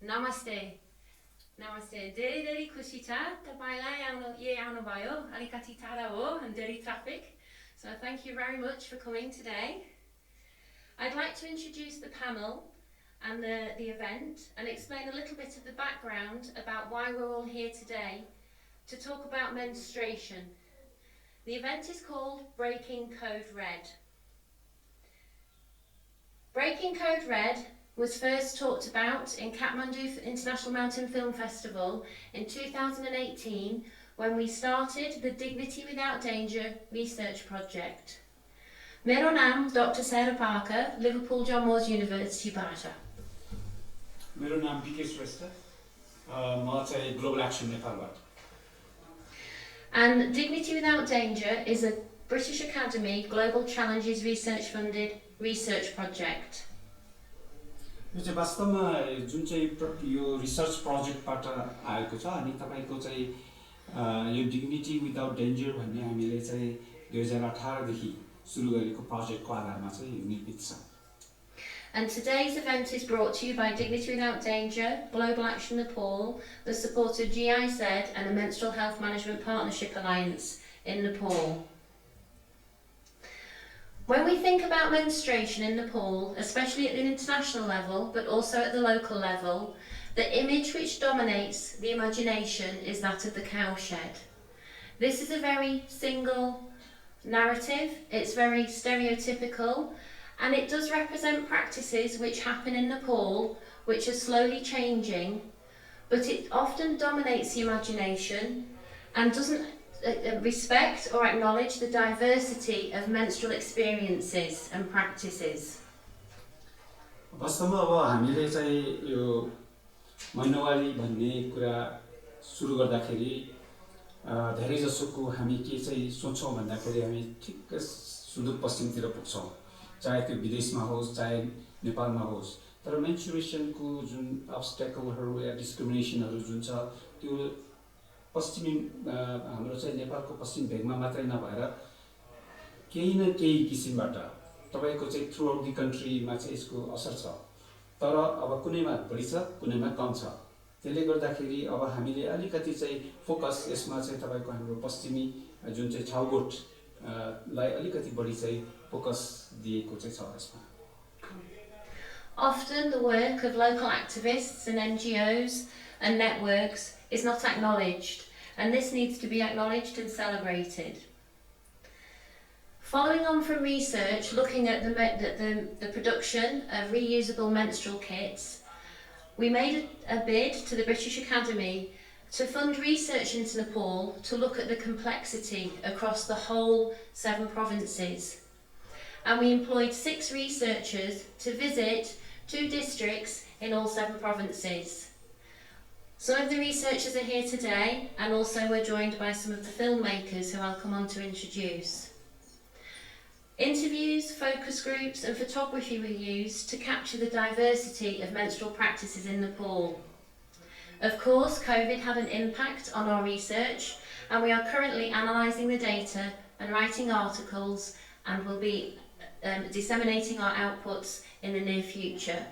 Namaste. Namaste. धेरै खुसी छ तपाईलाई आउनु भयो अलिकति टाढा हो and धेरै traffic. So thank you very much for coming today. I'd like to introduce the panel and the event and explain a little bit of the background about why we're all here today to talk about menstruation. The event is called Breaking Code Red. Breaking Code Red was first talked about in Kathmandu International Mountain Film Festival in 2018 when we started the Dignity Without Danger research project. Mero naam Dr. Sarah Parker, Liverpool John Moores University, Bata. Mero naam PK Shrestha, ma chai Global Action Nepal बाट. And Dignity Without Danger is a British Academy Global Challenges research funded research project. यो चाहिँ वास्तवमा जुन चाहिँ यो research प्रोजेक्टबाट आएको छ अनि तपाईको चाहिँ यो डिग्निटी विदाउट डेन्जर भन्ने हामीले चाहिँ 2018 देखि सुरु गरेको प्रोजेक्टको आधारमा चाहिँ निर्मित छ. And today's event is brought to you by Dignity Without Danger, Global Action Nepal, the support of GIZ and the Menstrual Health Management Partnership Alliance in Nepal. When we think about menstruation in Nepal, especially at the international level, but also at the local level, the image which dominates the imagination is that of the cowshed. This is a very single narrative, it's very stereotypical, and it does represent practices which happen in Nepal, which are slowly changing, but it often dominates the imagination and doesn't respect or acknowledge the diversity of menstrual experiences and practices. वास्तवमा अब हामीले चाहिँ यो महिनावारी भन्ने कुरा सुरु गर्दाखेरि धेरै जसोको हामी के चाहिँ सोच्छौं भन्दाखेरि हामी ठिक्क सुदूर पश्चिमतिर पुग्छौं, चाहे त्यो विदेशमा होस् चाहे नेपालमा होस्, तर मेन्स्ट्रुएसनको जुन अब्स्ट्याकलहरु या डिस्क्रिमिनेसनहरु जुन छ त्यो पश्चिमी हाम्रो चाहिँ नेपालको पश्चिम भेगमा मात्रै नभएर केही न केही किसिमबाट तपाईको चाहिँ थ्रु आउट द कन्ट्रीमा चाहिँ यसको असर छ, तर अब कुनैमा बढी छ कुनैमा कम छ. त्यसले गर्दाखेरि अब हामीले अलिकति चाहिँ फोकस यसमा चाहिँ तपाईको हाम्रो पश्चिमी जुन चाहिँ छाउगोट लाई अलिकति बढी चाहिँ फोकस दिएको चाहिँ छ यसमा. Often the work of local activists and NGOs and networks is not acknowledged, and this needs to be acknowledged and celebrated. Following on from research looking at the production of reusable menstrual kits, we made a bid to the British Academy to fund research into Nepal to look at the complexity across the whole 7 provinces. And we employed 6 researchers to visit 2 districts in all 7 provinces. Some of the researchers are here today, and also we're joined by some of the filmmakers who I'll come on to introduce. Interviews, focus groups and photography were used to capture the diversity of menstrual practices in Nepal. Of course, COVID had an impact on our research, and we are currently analysing the data and writing articles, and will be disseminating our outputs in the near future.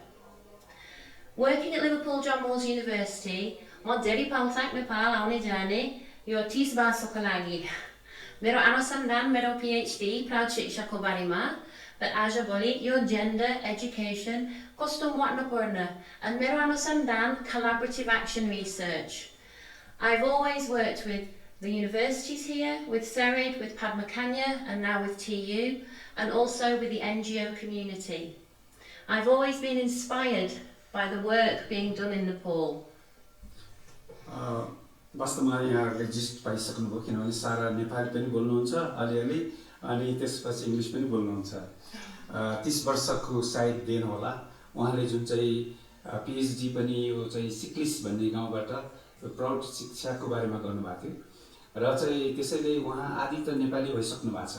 Working at Liverpool John Moores University, म धेरै पल्टक नेपाल आउने जाने यो 30 वर्षको लागि. मेरो अनुसन्धान मेरो PhD प्राउड शिक्षाको बारेमा, but आजभोलि यो gender education कस्तो महत्त्वपूर्ण पर्न and मेरो अनुसन्धान collaborative action research. I've always worked with the universities here, with Serid, with Padma Kanya and now with TU, and also with the NGO community. I've always been inspired by the work being done in Nepal. वास्तवमा यहाँहरुले gist पाइसक्नुभयो किनभने सारा नेपाली पनि बोल्नुहुन्छ अलिअलि अनि त्यसपछि English पनि बोल्नुहुन्छ. 30 वर्षको सायद देन होला उहाँले जुन चाहिँ PhD पनि यो चाहिँ सिक्लिस भन्ने गाउँबाट प्राउड शिक्षाको बारेमा गर्नुभएको थियो र चाहिँ त्यसैले उहाँ आदि त नेपाली भइसक्नु भएको छ.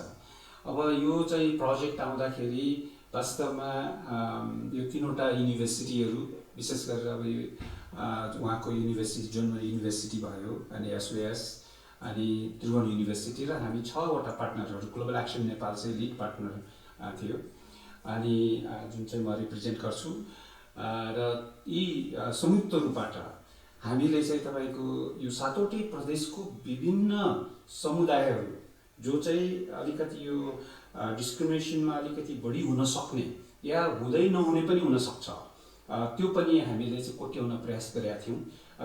अब यो चाहिँ प्रोजेक्ट आउँदाखेरि वास्तवमा यो 3वटा युनिभर्सिटीहरु विशेष गरेर अब उहाँको युनिभर्सिटी जुन युनिभर्सिटी भयो अनि SOS अनि त्रिभुवन युनिभर्सिटी र हामी 6वटा पार्टनरहरु ग्लोबल एक्सन नेपाल चाहिँ लिड पार्टनर थियो अनि जुन चाहिँ म रिप्रेजेन्ट गर्छु र यी संयुक्त रूपबाट हामीले चाहिँ तपाईको यो सातवटै प्रदेशको विभिन्न समुदायहरू जो चाहिँ अलिकति यो डिस्क्रिमिनेसनमा अलिकति बढी हुन सक्ने या हुँदै नहुने पनि हुन सक्छ, त्यो पनि हामीले चाहिँ कोट्याउन प्रयास गरेका थियौँ।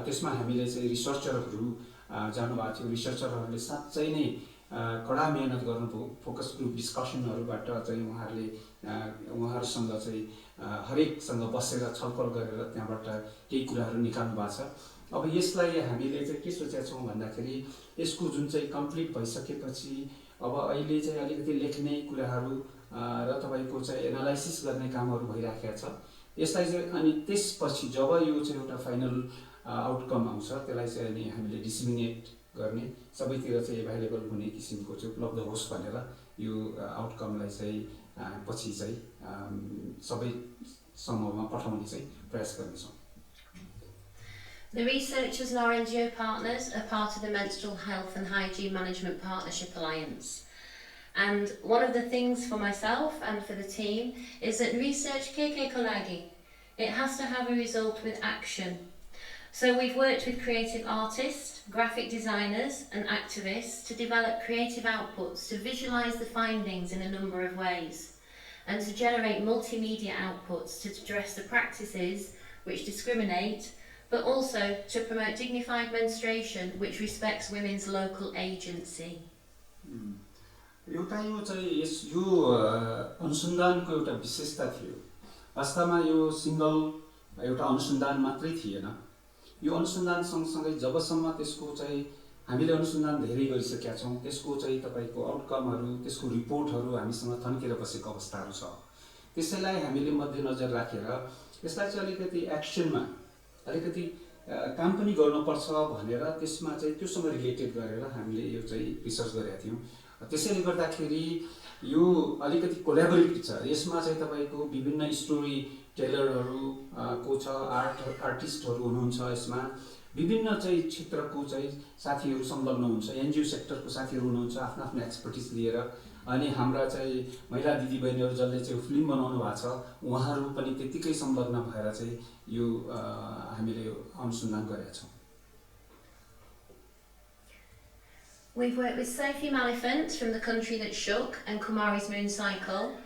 त्यसमा हामीले चाहिँ रिसर्चरहरू जानुभएको थियो। रिसर्चरहरूले साँच्चै नै कडा मेहनत गर्नुभयो। फोकस ग्रुप डिस्कसनहरूबाट चाहिँ उहाँहरूसँग चाहिँ हरेकसँग बसेर छलफल गरेर त्यहाँबाट केही कुराहरू निकाल्नु भएको छ। अब यसलाई हामीले चाहिँ के सोचेका छौँ भन्दाखेरि यसको जुन चाहिँ कम्प्लिट भइसकेपछि अब अहिले चाहिँ अलिकति लेख्ने कुराहरू र तपाईँको चाहिँ एनालाइसिस गर्ने कामहरू भइराखेको छ। यसलाई चाहिँ अनि त्यसपछि जब यो चाहिँ एउटा फाइनल आउटकम आउँछ त्यसलाई चाहिँ अनि हामीले डिसिमिनेट गर्ने, सबैतिर चाहिँ एभाइलेबल हुने किसिमको चाहिँ उपलब्ध होस् भनेर यो आउटकमलाई चाहिँ पछि चाहिँ सबै समूहमा पठाउने चाहिँ प्रयास गर्नेछौँ। The researchers and our NGO partners are part of the Menstrual Health and Hygiene Management Partnership Alliance. And one of the things for myself and for the team is that research keke kolagi. It has to have a result with action. So we've worked with creative artists, graphic designers and activists to develop creative outputs to visualise the findings in a number of ways and to generate multimedia outputs to address the practices which discriminate, but also to promote dignified menstruation which respects women's local agency. एउटा यो चाहिँ यो अनुसन्धानको एउटा विशेषता थियो। वास्तवमा यो सिंगल एउटा अनुसन्धान मात्रै थिएन। यो अनुसन्धान सँगसँगै जबसम्म त्यसको चाहिँ हामीले अनुसन्धान धेरै गरिसकेका छौँ, त्यसको चाहिँ तपाईको आउटकमहरू, त्यसको रिपोर्टहरू हामीसँग थन्केर बसेको अवस्थाहरू छ। त्यसैलाई हामीले मध्यनजर राखेर यसलाई चाहिँ अलिकति एक्सनमा अलिकति काम पनि गर्नुपर्छ भनेर त्यसमा चाहिँ त्योसँग रिलेटेड गरेर हामीले यो चाहिँ रिसर्च गरेका थियौँ। त्यसैले गर्दाखेरि यो अलिकति कोल्याबोरेटिभ छ। यसमा चाहिँ तपाईको विभिन्न स्टोरी टेलरहरू को छ, आर्टिस्टहरू हुनुहुन्छ, यसमा विभिन्न चाहिँ क्षेत्रको चाहिँ साथीहरू संलग्न हुन्छ, एनजिओ सेक्टरको साथीहरू हुनुहुन्छ आफ्नो आफ्नो एक्सपर्टिज लिएर। अनि हाम्रा चाहिँ महिला दिदीबहिनीहरू जसले चाहिँ फिल्म बनाउनु भएको छ उहाँहरू पनि त्यतिकै संलग्न भएर चाहिँ यो हामीले अनुसन्धान गरेका छौँ। We've worked with Sophie Maliphant from the country that shook and Kumari's Moon Cycle,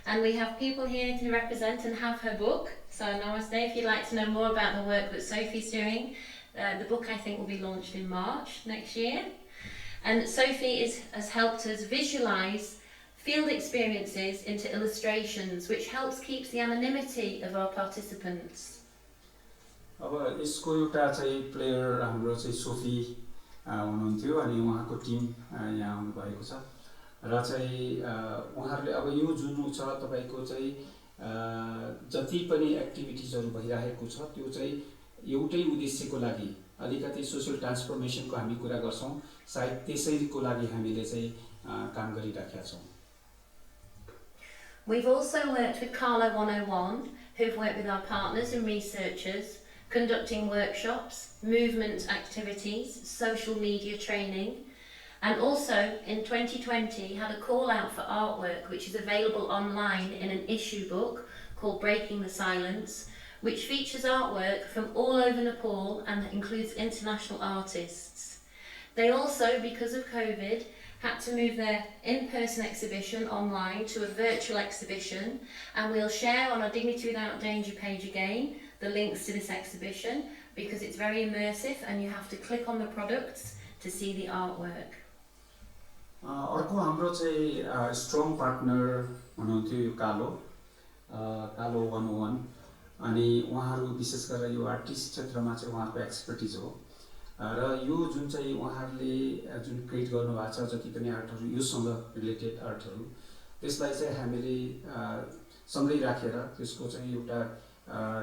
and we have people here to represent and have her book. So Namaste, if you'd like to know more about the work that Sophie's doing, the book I think will be launched in March next year. And Sophie has helped us visualise field experiences into illustrations, which helps keep the anonymity of our participants. अब यसको एउटा चाहिँ player हाम्रो चाहिँ Sophie हुनुहुन्थ्यो अनि उहाँको team यहाँ आउनु भएको छ र चाहिँ उहाँहरूले अब यो जुन छ तपाईको चाहिँ जति पनि एक्टिभिटिजहरू भइरहेको छ त्यो चाहिँ एउटै उद्देश्यको लागि अलिकति सोशल ट्रान्सफर्मेसनको हामी कुरा गर्छौं। सायद त्यसैको लागि हामीले चाहिँ काम गरिराखेका छौं। We've also worked with Carlo 101, who've worked with our partners and researchers, conducting workshops, movement activities, social media training, and also in 2020 had a call out for artwork which is available online in an issue book called Breaking the Silence, which features artwork from all over Nepal and includes international artists. They also, because of COVID, had to move their in-person exhibition online to a virtual exhibition, and we'll share on our Dignity Without Danger page again the links to this exhibition because it's very immersive and you have to click on the products to see the artwork. अर्को हाम्रो चाहिँ strong partner हुनुहुन्थ्यो यो कालो 101 अनि उहाँहरू विशेष गरेर यो आर्टिस्ट क्षेत्रमा चाहिँ उहाँको एक्सपर्टिज हो र यो जुन चाहिँ उहाँहरूले जुन क्रिएट गर्नु भएको छ जति पनि आर्टहरू योसँग रिलेटेड आर्टहरू त्यसलाई चाहिँ हामीले सँगै राखेर त्यसको चाहिँ एउटा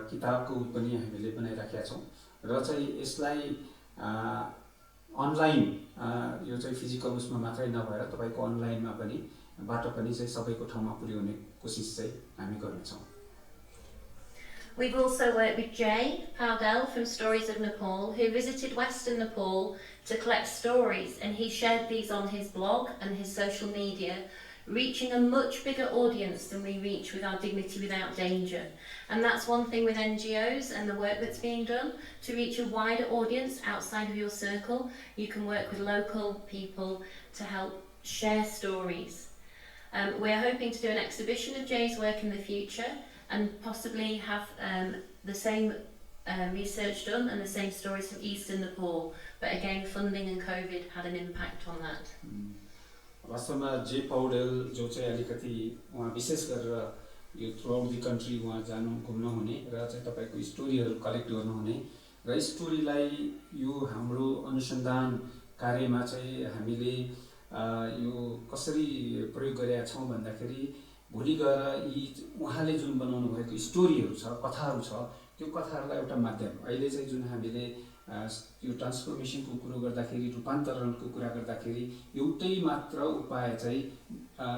किताबको पनि हामीले बनाइराखेका छौं र चाहिँ यसलाई अनलाइन यो चाहिँ फिजिकल उसमा मात्रै नभएर तपाईको अनलाइनमा पनि बाटो पनि चाहिँ सबैको ठाउँमा पुर्याउने कोसिस चाहिँ हामी गर्नेछौं। We've also worked with Jay Powdell from Stories of Nepal, who visited Western Nepal to collect stories, and he shared these on his blog and his social media reaching a much bigger audience than we reach with our Dignity Without Danger. And that's one thing with NGOs and the work that's being done. To reach a wider audience outside of your circle, you can work with local people to help share stories. We're hoping to do an exhibition of Jay's work in the future and possibly have the same research done and the same stories from Eastern Nepal. But again, funding and COVID had an impact on that. वास्तवमा जे पौडेल जो चाहिँ अलिकति उहाँ विशेष गरेर यो through out the country उहाँ जानु घुम्न हुने र चाहिँ तपाईको स्टोरीहरू कलेक्ट गर्नु हुने र स्टोरीलाई यो हाम्रो अनुसन्धान कार्यमा चाहिँ हामीले यो कसरी प्रयोग गरेका छौं भन्दाखेरि भोलि गएर यी उहाँले जुन बनाउनु भएको स्टोरीहरू छ कथाहरू छ त्यो कथाहरूलाई एउटा माध्यम अहिले चाहिँ जुन हामीले यो ट्रान्सफर्मेसनको कुरा गर्दाखेरि रूपान्तरणको कुरा गर्दाखेरि एउटै मात्र उपाय चाहिँ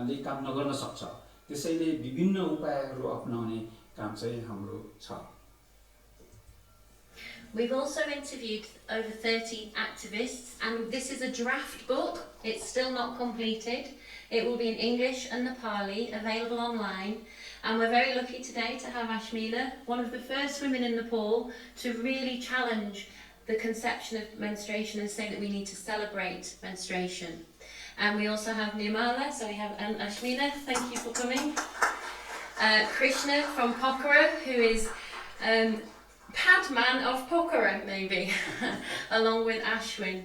ले काम नगर्न सक्छ त्यसैले विभिन्न उपायहरू अपनाउने काम चाहिँ हाम्रो छ We've also interviewed over 30 activists, and this is a draft book. It's still not completed. It will be in English and Nepali, available online. And we're very lucky today to have Ashmina, one of the first women in Nepal, to really challenge the conception of menstruation and say that we need to celebrate menstruation. And we also have Nirmala, so we have Ashmina, thank you for coming. Krishna from Pokhara, who is Padman of Pokhara, maybe, along with Ashwin.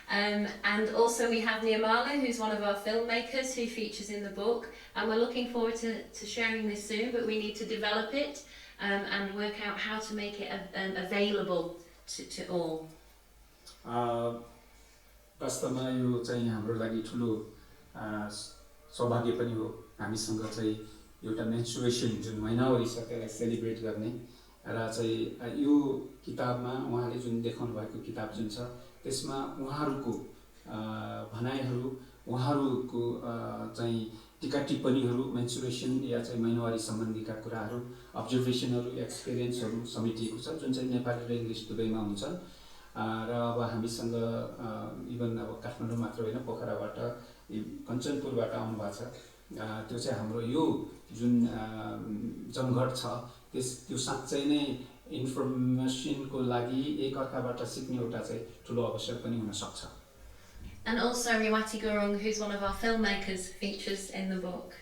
And also we have Nirmala, who's one of our filmmakers who features in the book, and we're looking forward to sharing this soon, but we need to develop it and work out how to make it available to all. वास्तवमा यो चाहिँ हाम्रो लागि ठुलो सौभाग्य पनि हो हामीसँग चाहिँ एउटा मेन्स्ट्रुएसन जुन महिनावारी छ त्यसलाई सेलिब्रेट गर्ने र चाहिँ यो किताबमा उहाँले जुन देखाउनु भएको किताब जुन छ त्यसमा उहाँहरूको भनाइहरू उहाँहरूको चाहिँ टीका टिप्पणीहरू मेन्स्ट्रुएसन या चाहिँ महिनावारी सम्बन्धीका कुराहरू अब्जर्भेसनहरू एक्सपिरियन्सहरू समेटिएको छ जुन चाहिँ नेपाली र इङ्ग्लिस दुवैमा हुन्छ र अब हामीसँग इभन अब काठमाडौँ मात्र होइन पोखराबाट कञ्चनपुरबाट आउनु भएको छ त्यो चाहिँ हाम्रो यो जुन जमघट छ त्यो साँच्चै नै इन्फर्मेसनको लागि एक अर्काबाट सिक्ने एउटा चाहिँ ठुलो अवसर पनि हुन सक्छ. And also Riwati Gurung, who's one of our filmmakers, features in the book.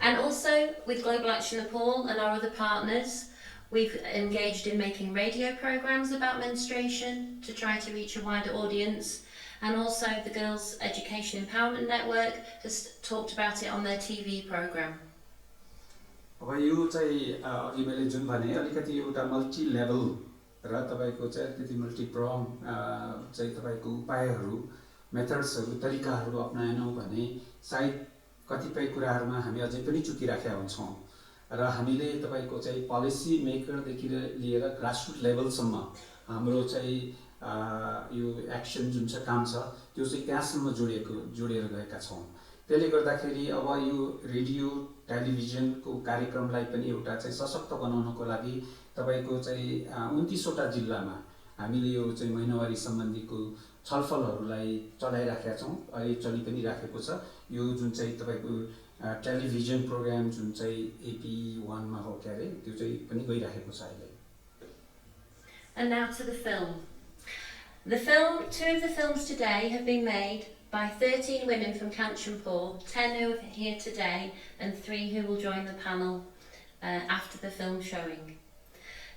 And also with Global Action Nepal and our other partners, we've engaged in making radio programs about menstruation to try to reach a wider audience. And also the Girls Education Empowerment Network has talked about it on their TV program. अब यो चाहिँ अघि मैले जुन भने अलिकति एउटा multi level र तपाईको चाहिँ अलिकति मल्टी प्रम चाहिँ तपाईको उपायहरू मेथड्सहरू तरिकाहरू अपनाएनौं भने सायद कतिपय कुराहरुमा हामी अझै पनि चुकिराखेका हुन्छौं र हामीले तपाईको चाहिँ पोलिसी मेकर देखि लिएर ग्रासरुट लेभलसम्म हाम्रो चाहिँ यो एक्सन जुन छ काम छ त्यो चाहिँ त्यहाँसम्म जोडेर गएका छौं. त्यसले गर्दाखेरि अब यो रेडियो टेलिभिजनको कार्यक्रमलाई पनि एउटा चाहिँ सशक्त बनाउनको लागि तपाईको चाहिँ 29 वटा जिल्लामा हामीले यो चाहिँ महिनावारी सम्बन्धीको छलफलहरूलाई चलाइराखेका छौं. अहिले चलि पनि राखेको छ. यो जुन चाहिँ तपाईको टेलिभिजन प्रोग्राम जुन चाहिँ AP1 मा हो के अरे त्यो चाहिँ पनि गइराखेको छ अहिले. And now to the film. Two of the films today have been made by 13 women from Kathmandu, 10 who are here today and 3 who will join the panel after the film showing.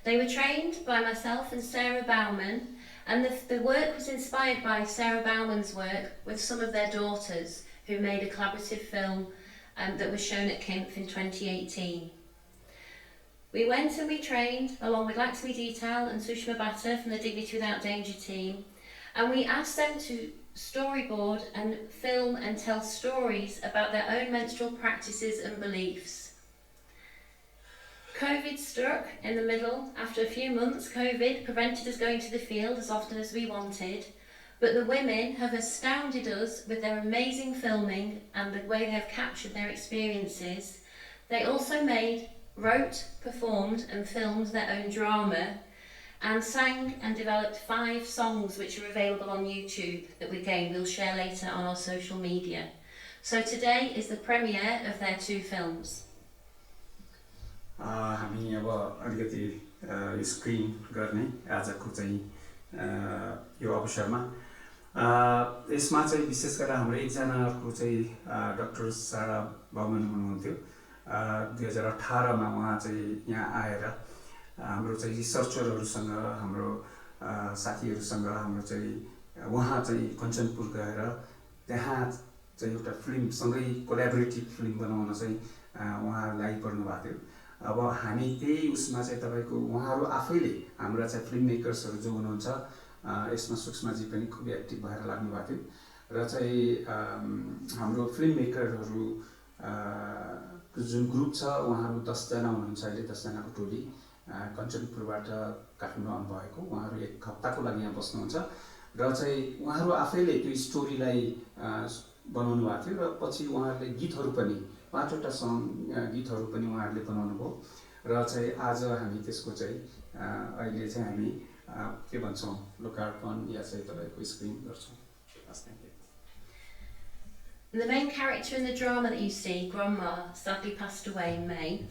They were trained by myself and Sarah Bauman, and the work was inspired by Sarah Bauman's work with some of their daughters who made a collaborative film that was shown at kimff in 2018. We went and we trained along with Lakshmi Detail and Sushma Bhatta from the Dignity Without Danger team, and we asked them to storyboard and film and tell stories about their own menstrual practices and beliefs. COVID struck in the middle. After a few months, COVID prevented us going to the field as often as we wanted, but the women have astounded us with their amazing filming and the way they have captured their experiences. They also wrote, performed and filmed their own drama and sang and developed 5 songs which are available on YouTube that we'll share later on our social media. So today is the premiere of their 2 films. हामी अब अलिकति screen गर्ने आजको चाहिँ यो अवसरमा यसमा चाहिँ विशेष गरेर हाम्रो एकजनाको चाहिँ डाक्टर सारा बर्मन हुनुहुन्थ्यो 2018 मा उहाँ चाहिँ यहाँ आएर हाम्रो चाहिँ रिसर्चरहरूसँग हाम्रो साथीहरूसँग हाम्रो चाहिँ उहाँ चाहिँ कञ्चनपुर गएर त्यहाँ चाहिँ एउटा फिल्मसँगै कोल्याबोरेटिभ फिल्म बनाउन चाहिँ उहाँ लागिपर्नु भएको थियो। अब हामी त्यही उसमा चाहिँ तपाईको उहाँहरू आफैले हाम्रा चाहिँ फिल्म मेकर्सहरू जो हुनुहुन्छ यसमा सुषमाजी पनि खुब एक्टिभ भएर लाग्नु भएको थियो र चाहिँ हाम्रो फिल्म मेकरहरू जुन ग्रुप छ उहाँहरू 10 जना हुनुहुन्छ अहिले 10 जनाको टोली कञ्चनपुरबाट काठमाडौँ आउनुभएको उहाँहरू 1 हप्ताको लागि यहाँ बस्नुहुन्छ र चाहिँ उहाँहरू आफैले त्यो स्टोरीलाई बनाउनु भएको थियो र पछि उहाँहरूले गीतहरू पनि 5 वटा सङ गीतहरू पनि उहाँहरूले बनाउनु भयो र चाहिँ आज हामी त्यसको चाहिँ अहिले चाहिँ हामी के भन्छौं लोकार्पण या चाहिँ तपाईको स्क्रिन गर्छौं। The main character in the drama that you see, Grandma, sadly passed away in May.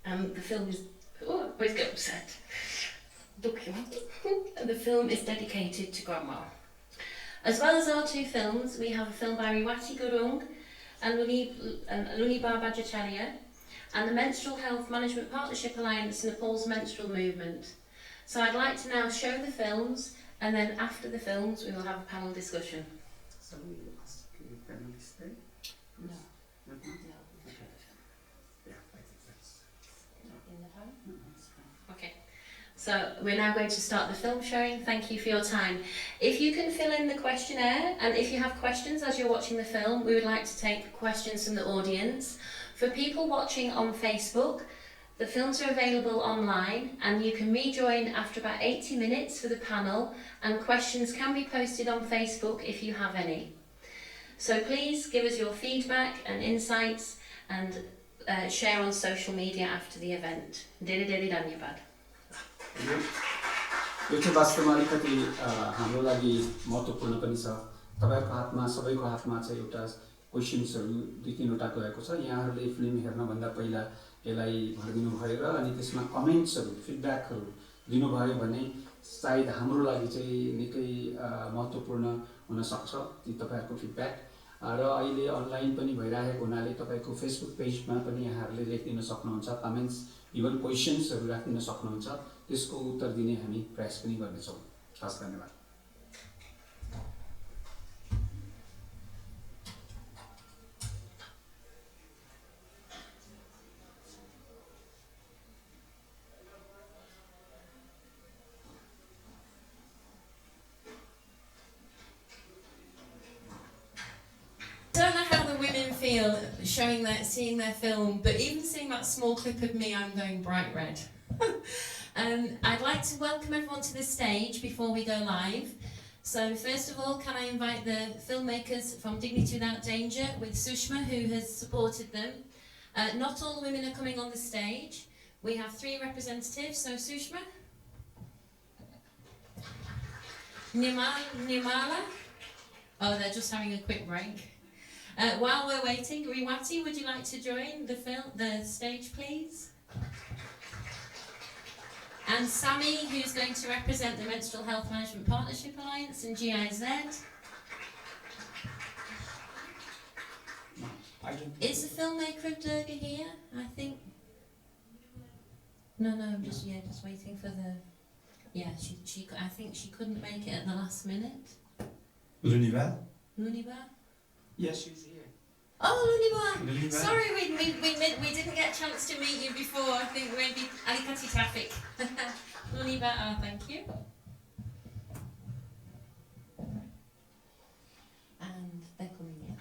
The film is... Oh, I always get upset. The film is dedicated to Grandma. As well as our 2 films, we have a film by Riwati Gurung and Lunibar Bhattacharya and the Menstrual Health Management Partnership Alliance, Nepal's menstrual movement. So I'd like to now show the films, and then after the films we will have a panel discussion. So we ask panelists there? No. No? No. Okay. Yeah, I think that's... In the home? No, that's fine. Okay. So we're now going to start the film showing. Thank you for your time. If you can fill in the questionnaire, and if you have questions as you're watching the film, we would like to take questions from the audience. For people watching on Facebook, the films are available online and you can rejoin after about 80 minutes for the panel, and questions can be posted on Facebook if you have any. So please give us your feedback and insights and share on social media after the event. Dili dhanyabad. यो चाहिँ वास्तवमा अलिकति हाम्रो लागि महत्त्वपूर्ण पनि छ। तपाईहरुको हातमा सबैको हातमा चाहिँ एउटा क्वेशन्सहरु 2-3 वटा गएको छ। यहाँहरुले फिल्म हेर्न भन्दा पहिला यसलाई भर्दिनु भयो र अनि त्यसमा कमेन्ट्सहरु फिडब्याकहरु दिनुभयो भने सायद हाम्रो लागि चाहिँ निकै महत्त्वपूर्ण हुन सक्छ ती तपाईहरुको फिडब्याक। र अहिले अनलाइन पनि भइरहेको हुनाले तपाईको फेसबुक पेजमा पनि यहाँहरुले लेखिदिन सक्नुहुन्छ, कमेन्ट्स इभन क्वेशन्सहरु राख्दिन सक्नुहुन्छ। त्यसको उत्तर दिने हामी प्रयास पनि गर्नेछौँ। हस्, धन्यवाद। Don't know how the women feel seeing their film, but even seeing that small clip of me, I'm going bright red. I'd like to welcome everyone to the stage before we go live. So first of all, can I invite the filmmakers from Dignity Without Danger with Sushma, who has supported them. Not all the women are coming on the stage. We have 3 representatives, so Sushma. Nirmala. Oh, they're just having a quick break. While we're waiting, Riwati, would you like to join the stage, please? And Sammy, who's going to represent the Menstrual Health Management Partnership Alliance and GIZ. Is the filmmaker of Durga here? I think. No, I'm just waiting for the. Yeah, I think she couldn't make it at the last minute. Lunibar? Yes, she's here. Oh, Lunibar! Sorry, we didn't get a chance to meet you before. I think maybe Alicante traffic. Lunibar, oh, thank you. And they're coming in.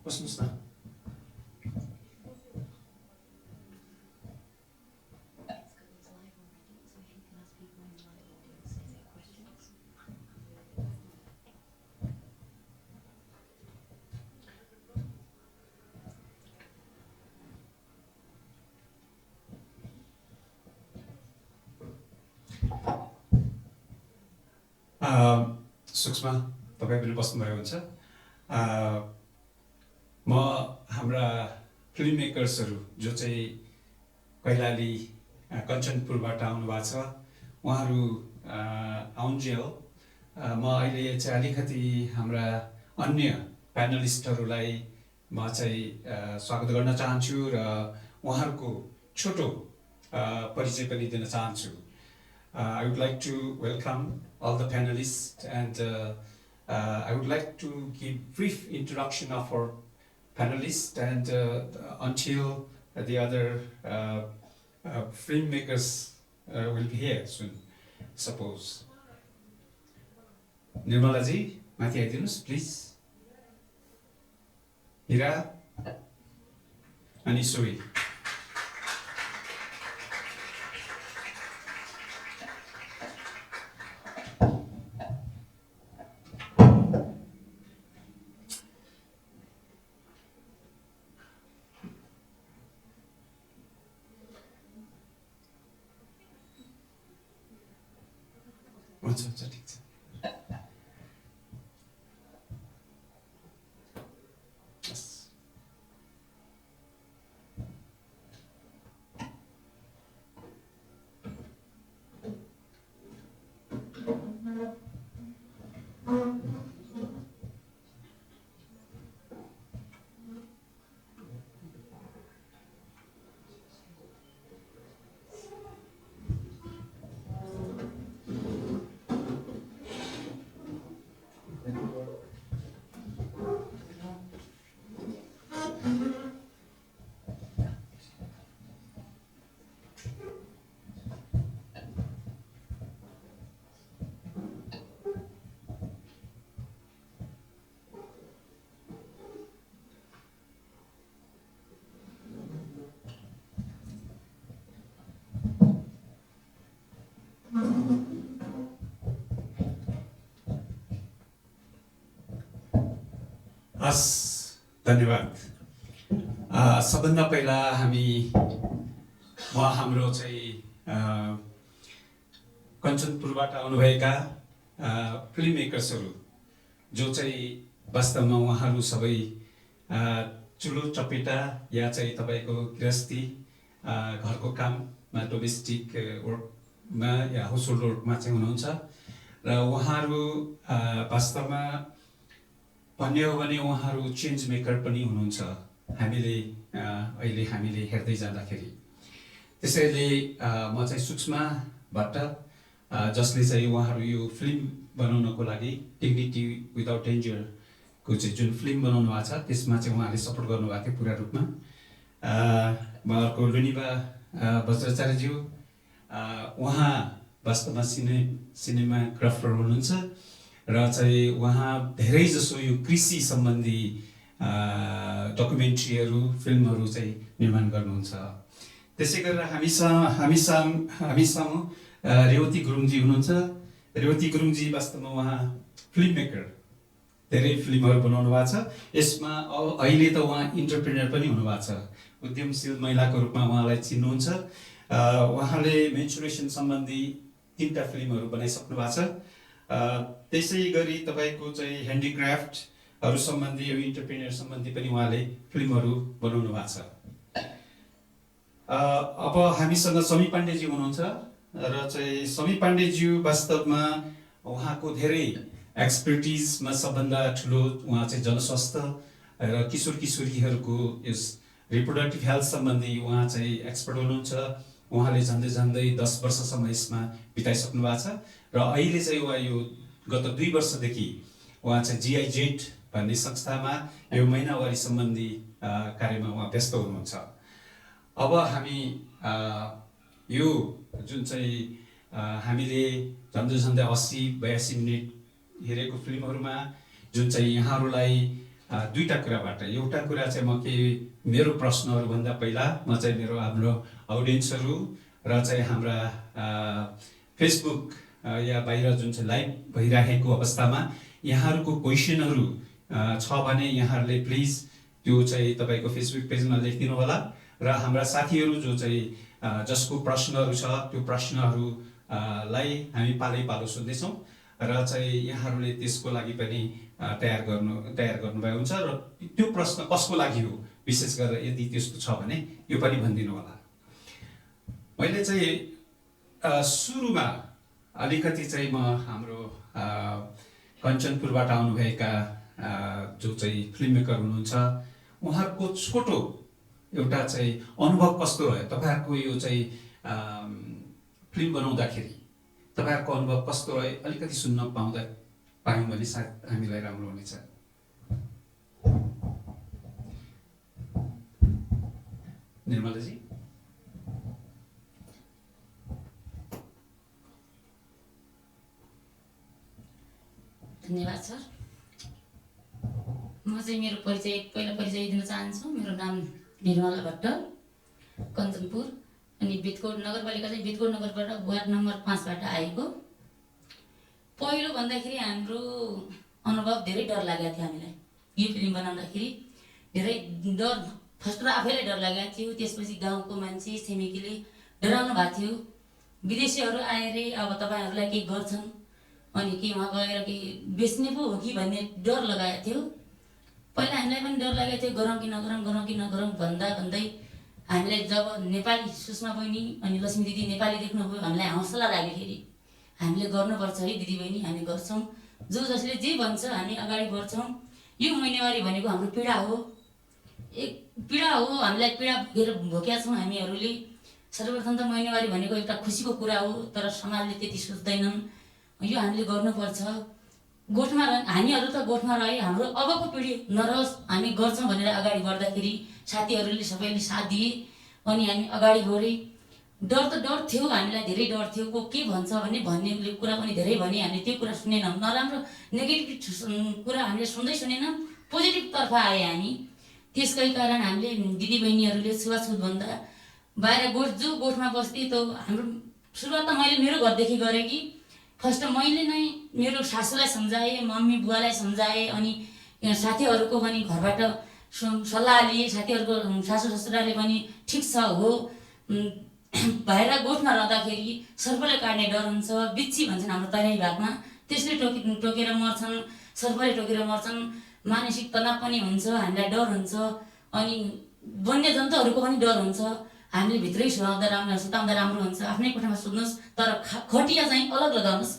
बस्नुस् न सुक्ष्मा तपाईँ पनि बस्नुभएको हुन्छ म हाम्रा film मेकर्सहरू जो चाहिँ कैलाली कञ्चनपुरबाट आउनुभएको छ उहाँहरू आउन्जेल म अहिले चाहिँ अलिकति हाम्रा अन्य प्यानलिस्टहरूलाई म चाहिँ स्वागत गर्न चाहन्छु र उहाँहरूको छोटो परिचय पनि दिन चाहन्छु I would like to welcome all the panelists and I would like to give brief introduction of our panelists and until the other filmmakers will be here soon, suppose. Nirmala ji, माथि आइदिनुस् please. Hira अनि सोही. हुन्छ ठिक छ धन्यवाद सबभन्दा पहिला हामी हाम्रो चाहिँ कञ्चनपुरबाट आउनुभएका फिल्म मेकर्सहरू जो चाहिँ वास्तवमा उहाँहरू सबै चुलो चपेटा या चाहिँ तपाईको गृहस्थी घरको काममा डोमेस्टिक वर्कमा या हाउसहोल्ड वर्कमा चाहिँ हुनुहुन्छ र उहाँहरू वास्तवमा भन्ने हो भने उहाँहरू चेन्ज मेकर पनि हुनुहुन्छ अहिले हामीले हेर्दै जाँदाखेरि त्यसैले म चाहिँ सूक्ष्मबाट जसले चाहिँ उहाँहरू यो फिल्म बनाउनको लागि डिग्निटी विदाउट डेन्जर को चाहिँ जुन फिल्म बनाउनु भएको छ त्यसमा चाहिँ उहाँले सपोर्ट गर्नुभएको थियो पुरा रूपमा म अर्को लुनिबा वज्राचार्यज्यू उहाँ वास्तवमा सिनेमाग्राफर हुनुहुन्छ र चाहिँ उहाँ धेरै जसो यो कृषि सम्बन्धी डकुमेन्ट्रीहरू फिल्महरू चाहिँ निर्माण गर्नुहुन्छ त्यसै गरेर हामीसँग रेवती गुरुङजी हुनुहुन्छ रेवती गुरुङजी वास्तवमा उहाँ फिल्म मेकर धेरै फिल्महरू बनाउनु भएको छ यसमा अहिले त उहाँ इन्टरप्रेन्योर पनि हुनुभएको छ उद्यमशील महिलाको रूपमा उहाँलाई चिन्नुहुन्छ उहाँले मेन्स्ट्रुएसन सम्बन्धी 3टा फिल्महरू बनाइसक्नु भएको छ त्यसै गरी तपाईको चाहिँ ह्यान्डिक्राफ्टहरू सम्बन्धी यो इन्टरप्रेन्योर सम्बन्धी पनि उहाँले फिल्महरू बनाउनु भएको छ अब हामीसँग समी पाण्डेजी हुनुहुन्छ र चाहिँ समी पाण्डेजी वास्तवमा उहाँको धेरै एक्सपर्टिजमा सबभन्दा ठुलो उहाँ चाहिँ जनस्वास्थ्य र किशोर किशोरीहरूको यस रिप्रोडक्टिभ हेल्थ सम्बन्धी उहाँ चाहिँ एक्सपर्ट हुनुहुन्छ उहाँले झन्डै 10 वर्षसम्म यसमा बिताइसक्नु भएको छ र अहिले चाहिँ उहाँ यो गत 2 वर्षदेखि उहाँ चाहिँ GIZ भन्ने संस्थामा यो महिनावारी सम्बन्धी कार्यमा उहाँ व्यस्त हुनुहुन्छ अब हामी यो जुन चाहिँ हामीले झन्डै 80-82 मिनेट हेरेको फिल्महरुमा जुन चाहिँ यहाँहरुलाई दुईटा कुराबाट। एउटा कुरा चाहिँ म केही मेरो प्रश्नहरूभन्दा पहिला म चाहिँ मेरो आफ्नो अडियन्सहरू र चाहिँ हाम्रा फेसबुक या बाहिर जुन चाहिँ लाइभ भइरहेको अवस्थामा यहाँहरूको क्वेसनहरू छ भने यहाँहरूले प्लिज त्यो चाहिँ तपाईँको फेसबुक पेजमा लेखिदिनु होला र हाम्रा साथीहरू जो चाहिँ जसको प्रश्नहरू छ त्यो प्रश्नहरूलाई हामी पालो सोध्दैछौँ र चाहिँ यहाँहरूले त्यसको लागि पनि तयार गर्नुभएको हुन्छ र त्यो प्रश्न कसको लागि हो विशेष गरेर यदि त्यस्तो छ भने यो पनि भनिदिनु होला। मैले चाहिँ सुरुमा अलिकति चाहिँ म हाम्रो कञ्चनपुरबाट आउनुभएका जो चाहिँ फिल्म मेकर हुनुहुन्छ उहाँहरूको छोटो एउटा चाहिँ अनुभव कस्तो रह्यो, तपाईँहरूको यो चाहिँ फिल्म बनाउँदाखेरि तपाईँहरूको अनुभव कस्तो रह्यो अलिकति सुन्न पायौँ भने सायद हामीलाई राम्रो हुनेछ। निर्मलाजी। धन्यवाद सर। म चाहिँ मेरो पहिला परिचय दिन चाहन्छु। मेरो नाम निर्मला भट्ट, कञ्चनपुर, अनि बितकोट नगरपालिका चाहिँ बितकोट नगरबाट वार्ड नम्बर 5 बाट आएको। पहिलो भन्दाखेरि हाम्रो अनुभव धेरै डर लागेको थियो हामीलाई। यो फिल्म बनाउँदाखेरि धेरै डर, फर्स्ट त आफैलाई डर लागेको थियो, त्यसपछि गाउँको मान्छे छिमेकीले डराउनु भएको थियो। विदेशीहरू आएर अब तपाईँहरूलाई केही गर्छन् अनि के वहाँ गएर केही बेच्ने पो हो कि भन्ने डर लगाएको थियो। पहिला हामीलाई पनि डर लागेको थियो, गरौँ कि नगरौँ भन्दै हामीलाई जब नेपाली सुषमा बहिनी अनि लक्ष्मी दिदी नेपाली देख्नुभयो हामीलाई हौसला लाग्यो। फेरि हामीले गर्नुपर्छ है दिदी बहिनी, हामी गर्छौँ, जो जसले जे भन्छ हामी अगाडि बढ्छौँ। यो महिनावारी भनेको हाम्रो पीडा हो, एक पीडा हो, हामीलाई पीडा भोगेका छौँ हामीहरूले। सर्वप्रथम त महिनावारी भनेको एउटा खुसीको कुरा हो, तर समाजले त्यति सोच्दैनन्। यो हामीले गर्नुपर्छ। गोठमा हामीहरू त गोठमा रहे, हाम्रो अबको पिँढी नरहोस् हामी गर्छौँ भनेर अगाडि बढ्दाखेरि साथीहरूले सबैले साथ दिए अनि हामी अगाडि बढे। डर त डर थियो, हामीलाई धेरै डर थियो, को के भन्छ भन्ने कुरा पनि धेरै भने हामीले त्यो कुरा सुनेनौँ। नराम्रो नेगेटिभ कुरा हामीले सुनेनौँ, पोजिटिभतर्फ आए हामी। त्यसकै कारण हामीले दिदीबहिनीहरूले छुवाछुतभन्दा बाहिर जो गोठमा बस्थे त हाम्रो सुरुवात त मैले मेरो घरदेखि गरेँ कि फर्स्ट मैले नै मेरो सासूलाई सम्झाएँ, मम्मी बुवालाई सम्झाएँ, अनि साथीहरूको पनि घरबाट सल्लाह लिए। साथीहरूको सासू ससुराले पनि ठिक छ हो, बाहिर गोठमा रहँदाखेरि सर्पले काट्ने डर हुन्छ, बिच्छी भन्छन् हाम्रो तराई भागमा, त्यसले टोकेर मर्छन्, सर्पले टोकेर मर्छन्, मानसिक तनाव पनि हुन्छ, हामीलाई डर हुन्छ, अनि वन्यजन्तुहरूको पनि डर हुन्छ। हामीले भित्रै सुताउँदा राम्रो हुन्छ। आफ्नै कोठामा सुत्नुहोस्, तर खटिया चाहिँ अलग लगाउनुहोस्।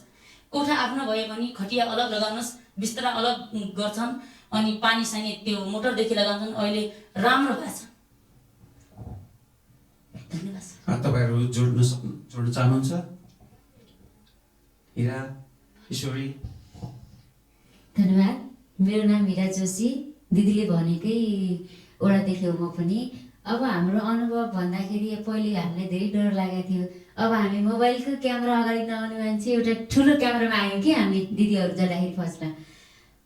कोठा आफ्नो भए पनि खटिया अलग लगाउनुहोस्, बिस्तरा अलग गर्छन्, अनि पानी सानी त्यो मोटरदेखि लगाउँछन्। अहिले राम्रो भएको छ। धन्यवाद। तपाईँहरू जोड्न चाहनुहुन्छ? हिरा, ईश्वरी। धन्यवाद। मेरो नाम हिरा जोशी, दिदीले भनेकै ओडादेखि हो म पनि। अब हाम्रो अनुभव भन्दाखेरि पहिले हामीलाई धेरै डर लागेको थियो। अब हामी मोबाइलको क्यामेरा अगाडि नआउने मान्छे एउटा ठुलो क्यामेरामा आयौँ कि हामी दिदीहरू जाँदाखेरि फर्स्टमा।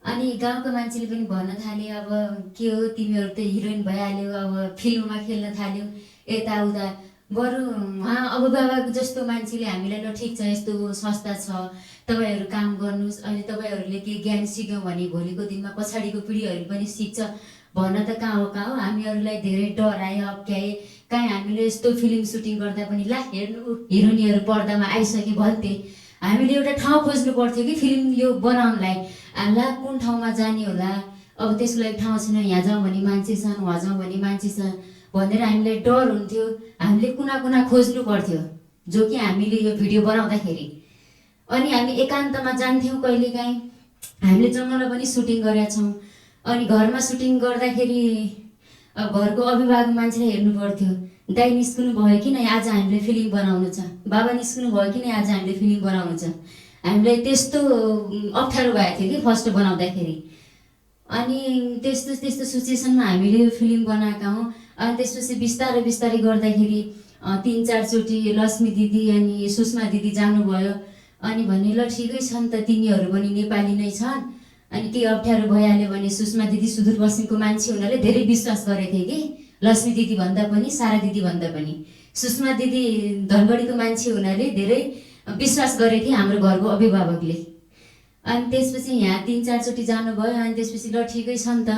अनि गाउँको मान्छेले पनि भन्न थाल्यो, अब के हो तिमीहरू त हिरोइन भइहाल्यो, अब फिल्ममा खेल्न थाल्यो यताउता। बरु उहाँ अब बाबाको जस्तो मान्छेले हामीलाई ल ठिक छ, यस्तो संस्था छ, तपाईँहरू काम गर्नुहोस्, अहिले तपाईँहरूले केही ज्ञान सिक्यौँ भने भोलिको दिनमा पछाडिको पिँढीहरू पनि सिक्छ भन्न त कहाँ हो। हामीहरूलाई धेरै डराए, अप्ठ्याए। कहीँ हामीले यस्तो फिल्म सुटिङ गर्दा पनि ला हेर्नु हिरोइनहरू पर्दामा आइसके भन्थे। हामीले एउटा ठाउँ खोज्नु पर्थ्यो कि फिल्म यो बनाउनलाई, ला कुन ठाउँमा जाने होला, अब त्यसको लागि ठाउँ छैन, यहाँ जाउँ भने मान्छे छन्, उहाँ जाउँ भने मान्छे छ भनेर हामीलाई डर हुन्थ्यो। हामीले कुना कुना खोज्नु पर्थ्यो, जो कि हामीले यो भिडियो बनाउँदाखेरि। अनि हामी एकान्तमा जान्थ्यौँ कहिलेकाहीँ। हामीले जङ्गलमा पनि सुटिङ गरेका छौँ। अनि घरमा सुटिङ गर्दाखेरि घरको अभिभावक मान्छेलाई हेर्नु पर्थ्यो, दाइ निस्कनु भयो कि नै आज हामीले फिल्म बनाउनु छ, बाबा निस्कनु भयो कि नै आज हामीले फिल्म बनाउनु छ। हामीलाई त्यस्तो अप्ठ्यारो भएको थियो कि फर्स्ट बनाउँदाखेरि। अनि त्यस्तो सिचुएसनमा हामीले यो फिल्म बनाएका हौँ। अनि त्यसपछि बिस्तारै गर्दाखेरि 3-4 चोटि लक्ष्मी दिदी अनि सुषमा दिदी जानुभयो। अनि भने ल ठिकै छ नि त, तिनीहरू पनि नेपाली नै छन्, अनि केही अप्ठ्यारो भइहाल्यो भने सुषमा दिदी सुदूरपश्चिमको मान्छे हुनाले धेरै विश्वास गरेथे कि लक्ष्मी दिदी भन्दा पनि सारा दिदी भन्दा पनि सुषमा दिदी धनगढीको मान्छे हुनाले धेरै विश्वास गरेथे हाम्रो घरको अभिभावकले। अनि त्यसपछि यहाँ 3-4 चोटि जानुभयो अनि त्यसपछि ल ठिकै छ नि त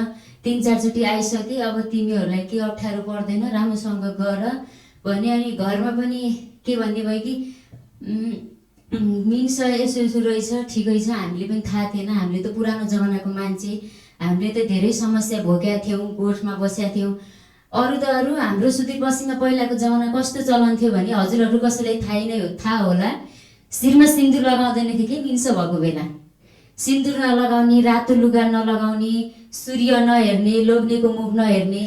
3-4 चोटि आइसके अब तिमीहरूलाई के अप्ठ्यारो पर्दैन राम्रोसँग गर भने। अनि घरमा पनि के भन्ने भयो कि मिल्छ यसो यसो रहेछ ठिकै छ। हामीले पनि थाहा थिएन, हामीले त पुरानो जमानाको मान्छे, हामीले त धेरै समस्या भोगेका थियौँ, कोर्टमा बसेका थियौँ। अरू त अरू हाम्रो सुदूरपश्चिममा पहिलाको जमाना कस्तो चलन थियो भने हजुरहरू कसैलाई थाहा होला शिरमा सिन्दुर लगाउँदैन थियो कि मिल्छ भएको बेला। सिन्दुर नलगाउने, रातो लुगा नलगाउने, सूर्य नहेर्ने, लोग्नेको मुख नहेर्ने।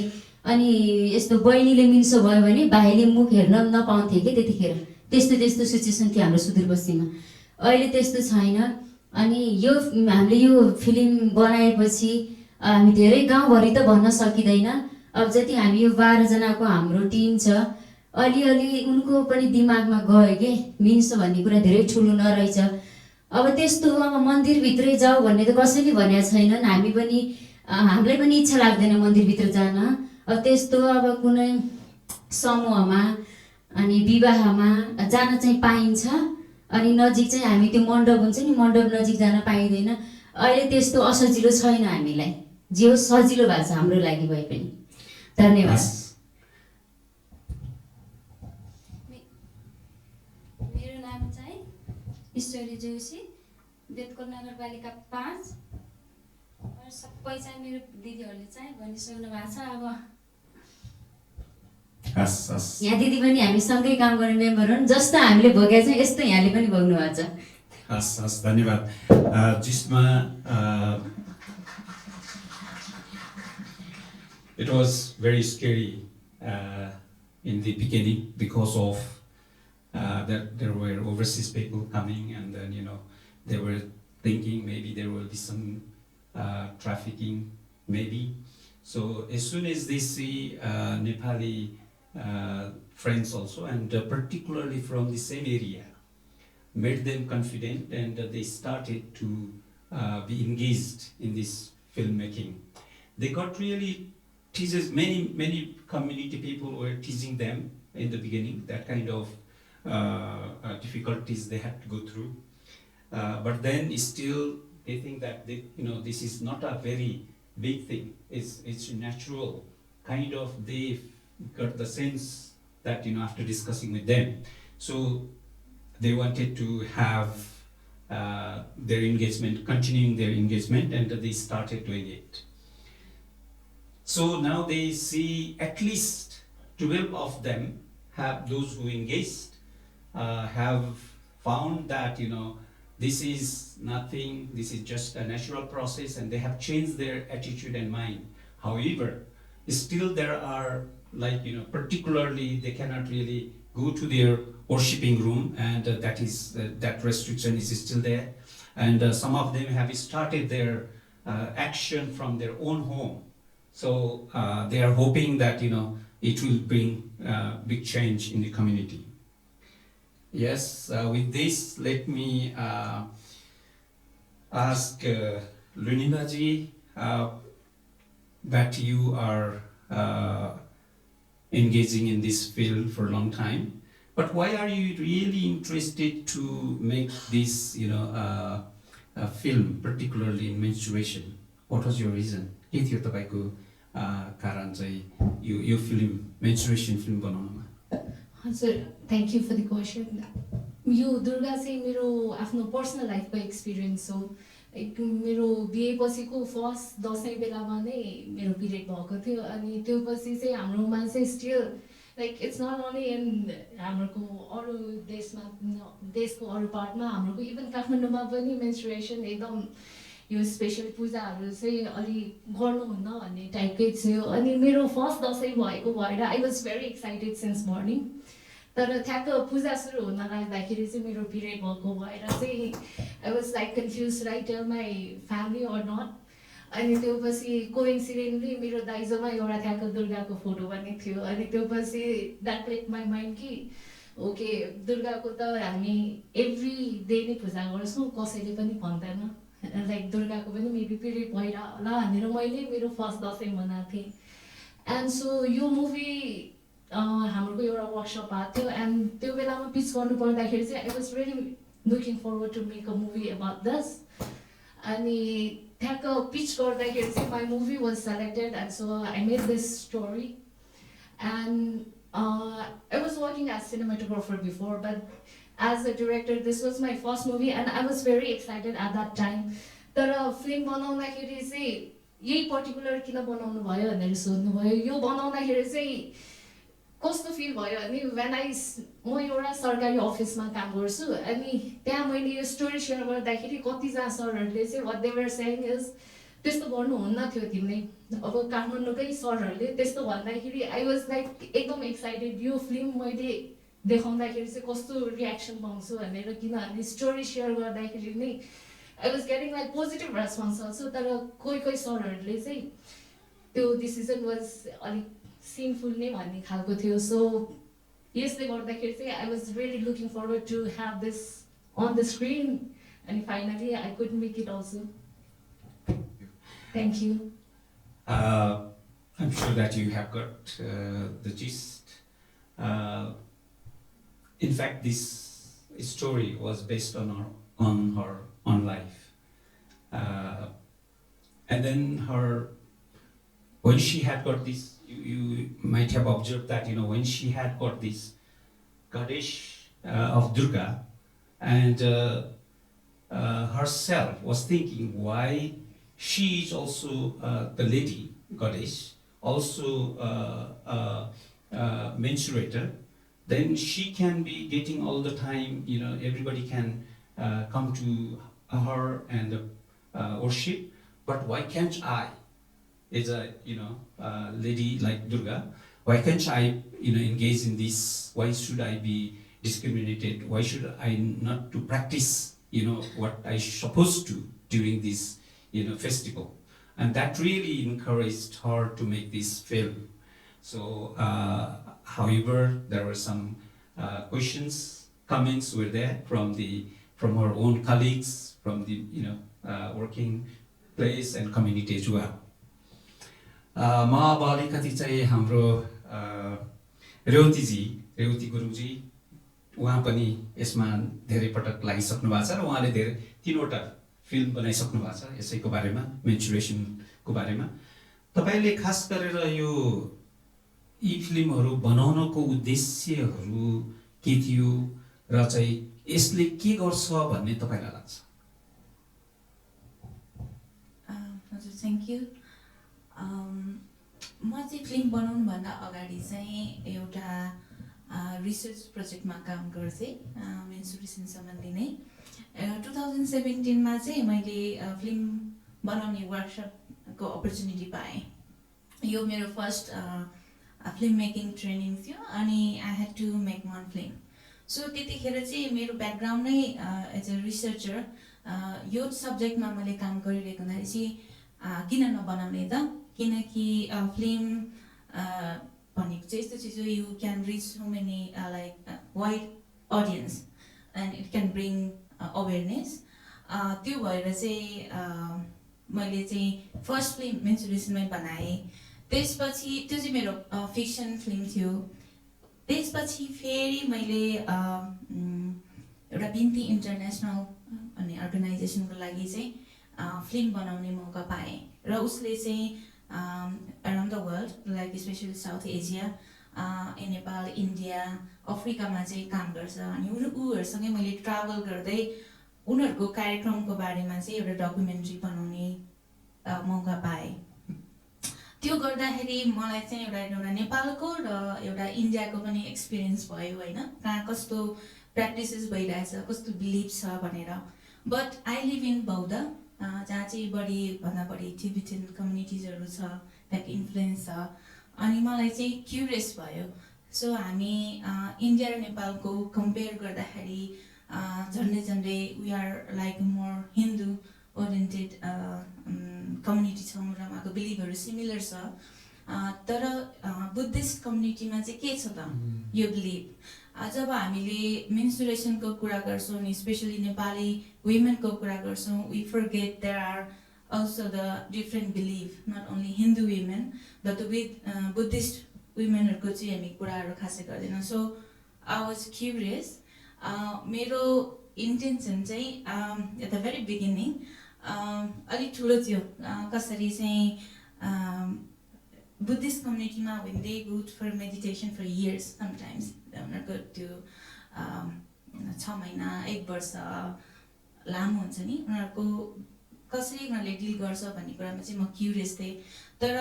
अनि यस्तो बहिनीले मिल्छ भयो भने भाइले मुख हेर्न नपाउँथे कि त्यतिखेर। त्यस्तो सिचुएसन थियो हाम्रो सुदूरपश्चिममा। अहिले त्यस्तो छैन। अनि यो हामीले यो फिल्म बनाएपछि हामी धेरै गाउँभरि त भन्न सकिँदैन, अब जति हामी यो 12 जनाको हाम्रो टिम छ अलिअलि उनको पनि दिमागमा गयो कि मिल्छ भन्ने कुरा धेरै ठुलो नरहेछ। अब त्यस्तो अब मन्दिरभित्रै जाऊ भन्ने त कसैले भनेको छैनन्, हामी पनि हामीलाई पनि इच्छा लाग्दैन मन्दिरभित्र जान। अब त्यस्तो अब कुनै समूहमा अनि विवाहमा जान चाहिँ पाइन्छ। अनि नजिक चाहिँ हामी त्यो मण्डप हुन्छ नि, मण्डप नजिक जान पाइँदैन। अहिले त्यस्तो असजिलो छैन हामीलाई, जे होस् सजिलो भएको छ हाम्रो लागि भए पनि। धन्यवाद। मेरो नाम चाहिँ ईश्वरी जोशी, बेतकोट नगरपालिका 5। सबै चाहिँ मेरो दिदीहरूले चाहिँ भनिसक्नु भएको छ। अब यहाँ दिदी पनि हामी सँगै काम गर्ने मेम्बर हुन्, जस्तो हामीले भोगेका छौँ यस्तो यहाँले पनि भोग्नु भएको छ। हस् धन्यवाद। जिसमा it was very scary in the beginning because of that there were overseas people coming, and then they were thinking maybe there will be some trafficking maybe. So as soon as they see Nepali friends also, and particularly from the same area, made them confident, and they started to be engaged in this filmmaking. They got really teases. Many community people were teasing them in the beginning, that kind of difficulties they had to go through. But then still they think that this is not a very big thing. It's natural kind of. They got the sense that after discussing with them, so they wanted to have their engagement, continuing their engagement, and they started doing it. So now they see at least 12 of them have, those who engaged have found that this is nothing, this is just a natural process, and they have changed their attitude and mind. However, still there are particularly they cannot really go to their worshipping room, and that restriction is still there. And some of them have started their action from their own home. So they are hoping that it will bring big change in the community. Yes, with this, let me ask Lunimaji that you are engaging in this field for a long time, but why are you really interested to make this a film, particularly in menstruation? What was your reason? के थियो तपाईको कारण चाहिँ यो film menstruation film बनाउनमा? हजुर, thank you for the question. यो दुर्गा चाहिँ मेरो आफ्नो पर्सनल लाइफको एक्सपिरियन्स हो। मेरो बिहे पछिको फर्स्ट दसैँ बेलामा नै मेरो पिरियड भएको थियो। अनि त्यो पछि चाहिँ हाम्रोमा चाहिँ still it's not only in हाम्रो अरू देशको अरू पार्टमा, हाम्रो इभन काठमाडौँमा पनि मेन्स्ट्रुएसन एकदम यो स्पेसल पूजाहरू चाहिँ अलि गर्नुहुन्न भन्ने टाइपकै थियो। अनि मेरो फर्स्ट दसैँ भएको भएर I was very excited since morning. तर ठ्याक्क पूजा सुरु हुन लाग्दाखेरि चाहिँ मेरो पिरियड भएको भएर चाहिँ I was confuse, right tell my family or not. अनि त्यो पछि कोइन्सिडेन्टली मेरो दाइजोमा एउटा ठ्याक्क दुर्गाको फोटो पनि थियो। अनि त्यो पछि द्याट क्लिक माई माइन्ड कि ओके, दुर्गाको त हामी एभ्री डे नै पूजा गर्छौँ, कसैले पनि भन्दैन लाइक दुर्गाको पनि मेबी पिरियड भइरह होला भनेर मैले मेरो फर्स्ट दसैँ मनाएको थिएँ एन्ड सो यो मुभी हाम्रो एउटा वर्कसप भएको थियो एन्ड त्यो बेलामा पिच गर्नु पर्दाखेरि चाहिँ I was really looking forward to make a movie about this अनि ठ्याक्क पिच गर्दाखेरि चाहिँ my movie was selected and so I made this story and I was working as cinematographer before, but as a director, this was my first movie, and I was very excited at that time. तर film बनाउँदाखेरि चाहिँ यही particular किन बनाउनु भयो भनेर सोध्नुभयो यो बनाउँदाखेरि चाहिँ कस्तो फिल भयो भने म एउटा सरकारी अफिसमा काम गर्छु अनि त्यहाँ मैले यो स्टोरी सेयर गर्दाखेरि कतिजना सरहरूले चाहिँ what they were saying is त्यस्तो गर्नुहुन्न थियो तिमीले अब काठमाडौँकै सरहरूले त्यस्तो भन्दाखेरि आई वाज लाइक एकदम एक्साइटेड यो फिल्म मैले देखाउँदाखेरि चाहिँ कस्तो रियाक्सन पाउँछु भनेर किनभने स्टोरी सेयर गर्दाखेरि नै I was getting like positive response also तर कोही सरहरूले चाहिँ त्यो डिसिजन वाज अलिक सिनफुल नै भन्ने खालको थियो सो यसले गर्दाखेरि चाहिँ I was really looking forward to have this on the screen अनि finally I could make it also Thank you. I'm sure that you have got the gist. In fact, this story was based on her own life, and then when she had got this, you might have observed that when she had got this goddess of Durga, and herself was thinking why. She is also the lady goddess, also menstruator. Then she can be getting all the time. Everybody can come to her and worship. But why can't I, as a lady like Durga, why can't I engage in this? Why should I be discriminated? Why should I not to practice what I supposed to during this festival? And that really encouraged her to make this film. So however, there were some questions, comments were there from her own colleagues, from the working place and community as well. म अब अलिकति चाहिँ हाम्रो रेवती गुरुजी उहाँ पनि यसमा धेरै पटक लागिसक्नु भएको छ र उहाँले धेरै 3वटा फिल्म बनाइसक्नु भएको छ यसैको बारेमा मेन्स्ट्रुएसनको बारेमा तपाईले खास गरेर यी फिल्महरू बनाउनको उद्देश्यहरू के थियो र चाहिँ यसले के गर्छ भन्ने तपाईलाई लाग्छ हजुर थ्यांक यू म चाहिँ फिल्म बनाउनु भन्दा अगाडि चाहिँ एउटा रिसर्च प्रोजेक्टमा काम गर्थे मेन्स्ट्रुएसन सम्बन्धी नै 2017 मा चाहिँ मैले फिल्म बनाउने वर्कसपको अपर्च्युनिटी पाएँ यो मेरो फर्स्ट फिल्म मेकिङ ट्रेनिङ थियो अनि I had to make one film so त्यतिखेर चाहिँ मेरो ब्याकग्राउन्ड नै एज अ रिसर्चर यो सब्जेक्टमा मैले काम गरिरहेको हुँदाखेरि चाहिँ किन नबनाउने त किनकि फिल्म भनेको चाहिँ यस्तो चिज हो you can rich so many like wide audience and it can bring awareness त्यो भएर चाहिँ मैले चाहिँ फर्स्ट फिल्म मेन्स्ट्रुएसनमै बनाएँ त्यसपछि त्यो चाहिँ मेरो फिक्सन फिल्म थियो त्यसपछि फेरि मैले एउटा बिन्ती इन्टरनेसनल भन्ने अर्गनाइजेसनको लागि चाहिँ फिल्म बनाउने मौका पाएँ र उसले चाहिँ around the world like specially South Asia Nepal India अफ्रिकामा चाहिँ काम गर्छ अनि उनीहरूसँगै मैले ट्राभल गर्दै उनीहरूको कार्यक्रमको बारेमा चाहिँ एउटा डकुमेन्ट्री बनाउने मौका पाएँ त्यो गर्दाखेरि मलाई चाहिँ एउटा नेपालको र एउटा इन्डियाको पनि एक्सपिरियन्स भयो होइन कहाँ कस्तो प्र्याक्टिसेस भइरहेछ कस्तो बिलिभ छ भनेर बट आई लिभ इन बौद्ध जहाँ चाहिँ भन्दा बढी टिबेटन कम्युनिटिजहरू छ त्यहाँको इन्फ्लुएन्स छ अनि मलाई चाहिँ क्युरियस भयो सो हामी इन्डिया र नेपालको कम्पेयर गर्दाखेरि झन्डै we are like more Hindu oriented community छौँ र उहाँको बिलिभहरू सिमिलर छ तर बुद्धिस्ट कम्युनिटीमा चाहिँ के छ त यो बिलिभ जब हामीले मेन्स्ट्रुएसनको कुरा गर्छौँ नि स्पेसली नेपाली वुमेनको कुरा गर्छौँ we forget there are also the different belief, not only Hindu women, but with Buddhist women को चाहिँ हामी कुराहरू खासै गर्दैनौँ. So I was curious. मेरो intention चाहिँ at the very beginning अलिक ठुलो थियो कसरी चाहिँ Buddhist community मा when they go for meditation for years sometimes they will go to 6 महिना 1 वर्ष लामो हुन्छ नि उनीहरूको कसरी उनीहरूले डिल गर्छ भन्ने कुरामा चाहिँ म क्युरियस थिएँ तर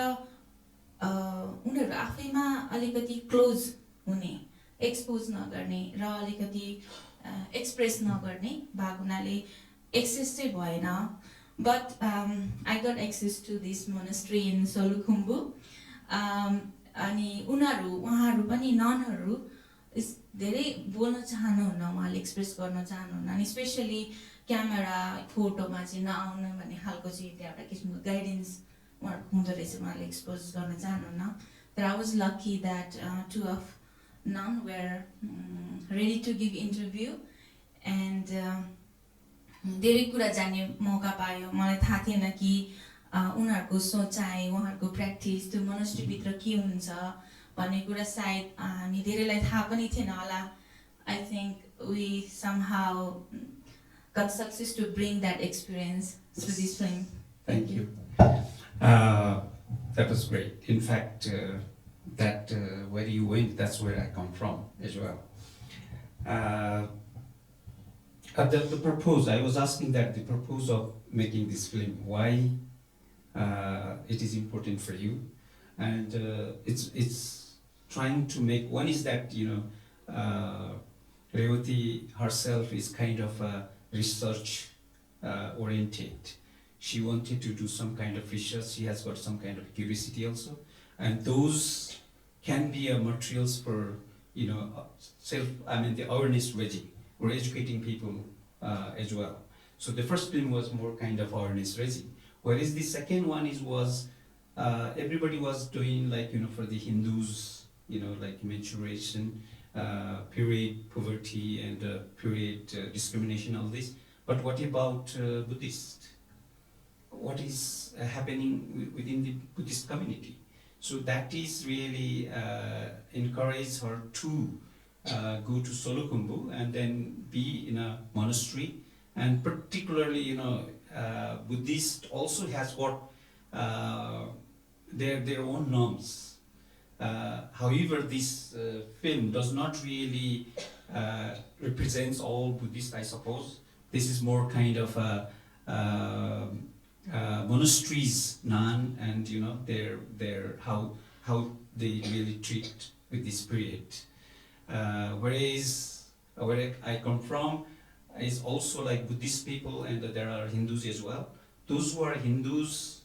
उनीहरू आफैमा अलिकति क्लोज हुने एक्सपोज नगर्ने र अलिकति एक्सप्रेस नगर्ने भएको हुनाले एक्सेस चाहिँ भएन but I got access to this monastery in Solukhumbu अनि उहाँहरू पनि ननहरू धेरै बोल्न चाहनुहुन्न उहाँले एक्सप्रेस गर्न चाहनुहुन्न अनि स्पेसली क्यामेरा फोटोमा चाहिँ नआउनु भन्ने खालको चाहिँ एउटा किसिमको गाइडेन्स उहाँहरूको हुँदो रहेछ उहाँले एक्सपोज गर्न चाहनुहुन्न तर I was lucky that two of nun were ready to give interview and धेरै कुरा जान्ने मौका पायो मलाई थाहा थिएन कि उनीहरूको सोचाइ उहाँहरूको प्र्याक्टिस त्यो मोनेस्ट्रीभित्र के हुन्छ भन्ने कुरा सायद हामी धेरैलाई थाहा पनि थिएन होला I think we somehow got success to bring that experience to this film. Thank you. That was great. In fact, that where you went, that's where I come from as well. The purpose, I was asking that the purpose of making this film, why it is important for you, and it's trying to make. One is that Revati herself is kind of research oriented. She wanted to do some kind of research. She has got some kind of curiosity also, and those can be materials for the awareness raising or educating people as well. So the first film was more kind of awareness raising, whereas the second one was everybody was doing for the Hindus, like menstruation. Period poverty and period discrimination, all this. But what about Buddhist? What is happening within the Buddhist community? So that is really encourage her to go to Solukhumbu and then be in a monastery. And particularly, Buddhist also has got their own norms. However, this film does not really represents all Buddhists, I suppose. This is more kind of monasteries, nun, and their how they really treat with this period. Whereas where I come from is also like Buddhist people, and there are Hindus as well. Those who are Hindus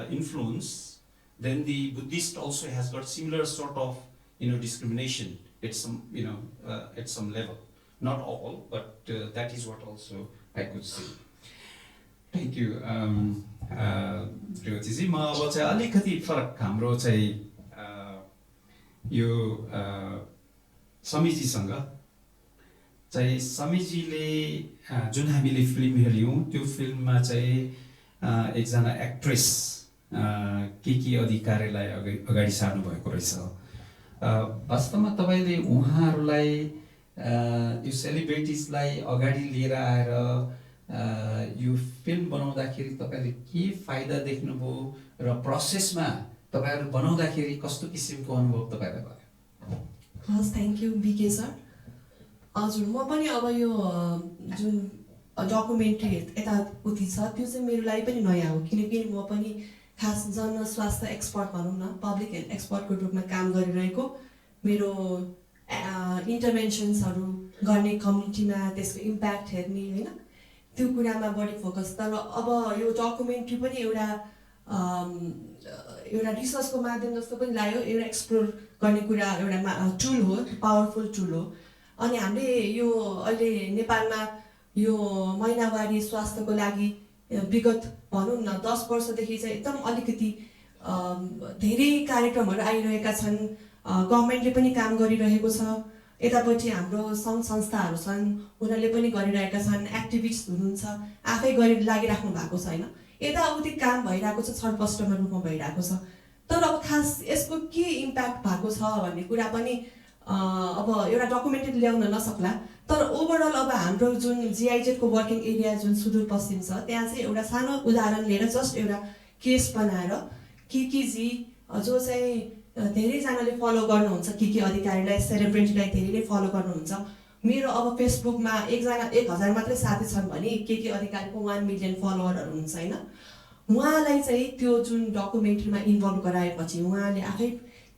influence. Then the Buddhist also has got similar sort of discrimination at some at some level. Not all, but that is what also I could see. Thank you. Revati ma अब चाहिँ अलिकति फरक हाम्रो चाहिँ यो समितिसँग चाहिँ समितिले जुन हामीले फिल्म हेर्यौँ त्यो फिल्ममा चाहिँ एकजना एक्ट्रेस के अधिकारलाई अगाडि सार्नु भएको रहेछ वास्तवमा तपाईले उहाँहरूलाई यो सेलिब्रिटिजलाई अगाडि लिएर आएर यो फिल्म बनाउँदाखेरि तपाईले के फाइदा देख्नुभयो र प्रोसेसमा तपाईहरु बनाउँदाखेरि कस्तो किसिमको अनुभव तपाईलाई भयो हस् थ्यांक यू बीके सर हजुर म पनि अब यो जुन डकुमेन्ट्री यताउति छ त्यो चाहिँ मेरो लागि पनि नयाँ हो किनकि म पनि खास जन स्वास्थ्य एक्सपर्ट भनौँ न पब्लिक हेल्थ एक्सपर्टको रूपमा काम गरिरहेको मेरो इन्टरभेन्सन्सहरू गर्ने कम्युनिटीमा त्यसको इम्प्याक्ट हेर्ने हैन त्यो कुरामा बढी फोकस तर अब यो डकुमेन्ट्री पनि एउटा रिसर्चको माध्यम जस्तो पनि लाग्यो एउटा एक्सप्लोर गर्ने कुरा एउटा टुल हो पावरफुल टुल हो अनि हामीले यो अहिले नेपालमा यो महिनावारी स्वास्थ्यको लागि विगत भनौँ न 10 वर्षदेखि चाहिँ एकदम अलिकति धेरै कार्यक्रमहरू आइरहेका छन्, गभर्मेन्टले पनि काम गरिरहेको छ, यतापट्टि हाम्रो सङ्घ संस्थाहरू छन् उनीहरूले पनि गरिरहेका छन्, एक्टिभिस्ट हुनुहुन्छ आफै गरी लागिराख्नु भएको छ होइन, यताउति काम भइरहेको छ, छटपष्टमा रूपमा भइरहेको छ। तर अब खास यसको के इम्प्याक्ट भएको छ भन्ने कुरा पनि अब एउटा डकुमेन्टेड ल्याउन नसक्ला, तर ओभरअल अब हाम्रो जुन जिआइजेडको वर्किङ एरिया जुन सुदूरपश्चिम छ त्यहाँ चाहिँ एउटा सानो उदाहरण लिएर जस्ट एउटा केस बनाएर किकीजी जो चाहिँ धेरैजनाले फलो गर्नुहुन्छ, किकी अधिकारीलाई, सेलिब्रिटीलाई धेरैले फलो गर्नुहुन्छ। मेरो अब फेसबुकमा 1000 मात्रै साथी छन् भने के अधिकारीको 1 मिलियन फलोवरहरू हुन्छ होइन। उहाँलाई चाहिँ त्यो जुन डकुमेन्ट्रीमा इन्भल्भ गराएपछि उहाँले आफै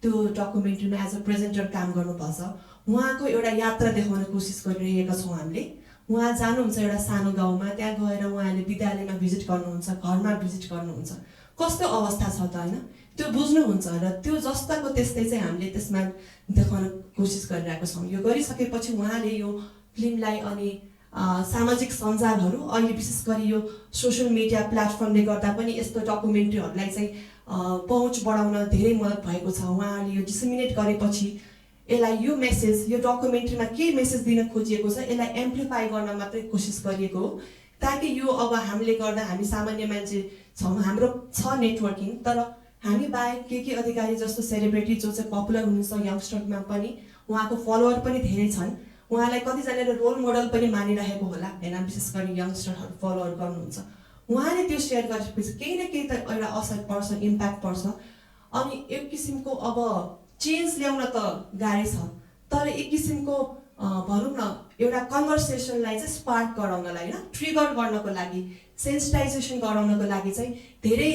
त्यो डकुमेन्ट्रीमा एज अ प्रेजेन्टर काम गर्नुपर्छ। उहाँको एउटा यात्रा देखाउने कोसिस गरिरहेका छौँ हामीले। उहाँ जानुहुन्छ एउटा सानो गाउँमा, त्यहाँ गएर उहाँले विद्यालयमा भिजिट गर्नुहुन्छ, घरमा भिजिट गर्नुहुन्छ, कस्तो अवस्था छ त होइन, त्यो बुझ्नुहुन्छ र त्यो जस्ताको त्यस्तै चाहिँ हामीले त्यसमा देखाउन कोसिस गरिरहेका छौँ। यो गरिसकेपछि उहाँले यो फिल्मलाई अनि सामाजिक सञ्जालहरू अहिले विशेष गरी यो सोसियल मिडिया प्लेटफर्मले गर्दा पनि यस्तो डकुमेन्ट्रीहरूलाई चाहिँ पहुँच बढाउन धेरै मद्दत भएको छ। उहाँहरूले यो डिसेमिनेट गरेपछि यसलाई यो मेसेज, यो डकुमेन्ट्रीमा के मेसेज दिन खोजिएको छ यसलाई एम्प्लिफाई गर्न मात्रै कोसिस गरिएको हो, ताकि यो अब हामीले गर्दा हामी सामान्य मान्छे छौँ, हाम्रो छ नेटवर्किङ, तर हामी बाहेक के अधिकारी जस्तो सेलिब्रिटी जो चाहिँ पपुलर हुनुहुन्छ यङ्स्टरमा पनि, उहाँको फलोवर पनि धेरै छन्, उहाँलाई कतिजनाले रोल मोडल पनि मानिरहेको होला होइन, विशेष गरी यङ्स्टरहरू फलोवर गर्नुहुन्छ। उहाँले त्यो सेयर गरेपछि केही न केही त एउटा असर पर्छ, इम्प्याक्ट पर्छ। अनि एक किसिमको अब चेन्ज ल्याउन त गाह्रै छ, तर एक किसिमको भनौँ न एउटा कन्भर्सेसनलाई चाहिँ स्पार्क गराउनलाई होइन, ट्रिगर गर्नको लागि, सेन्सिटाइजेसन गराउनको लागि चाहिँ धेरै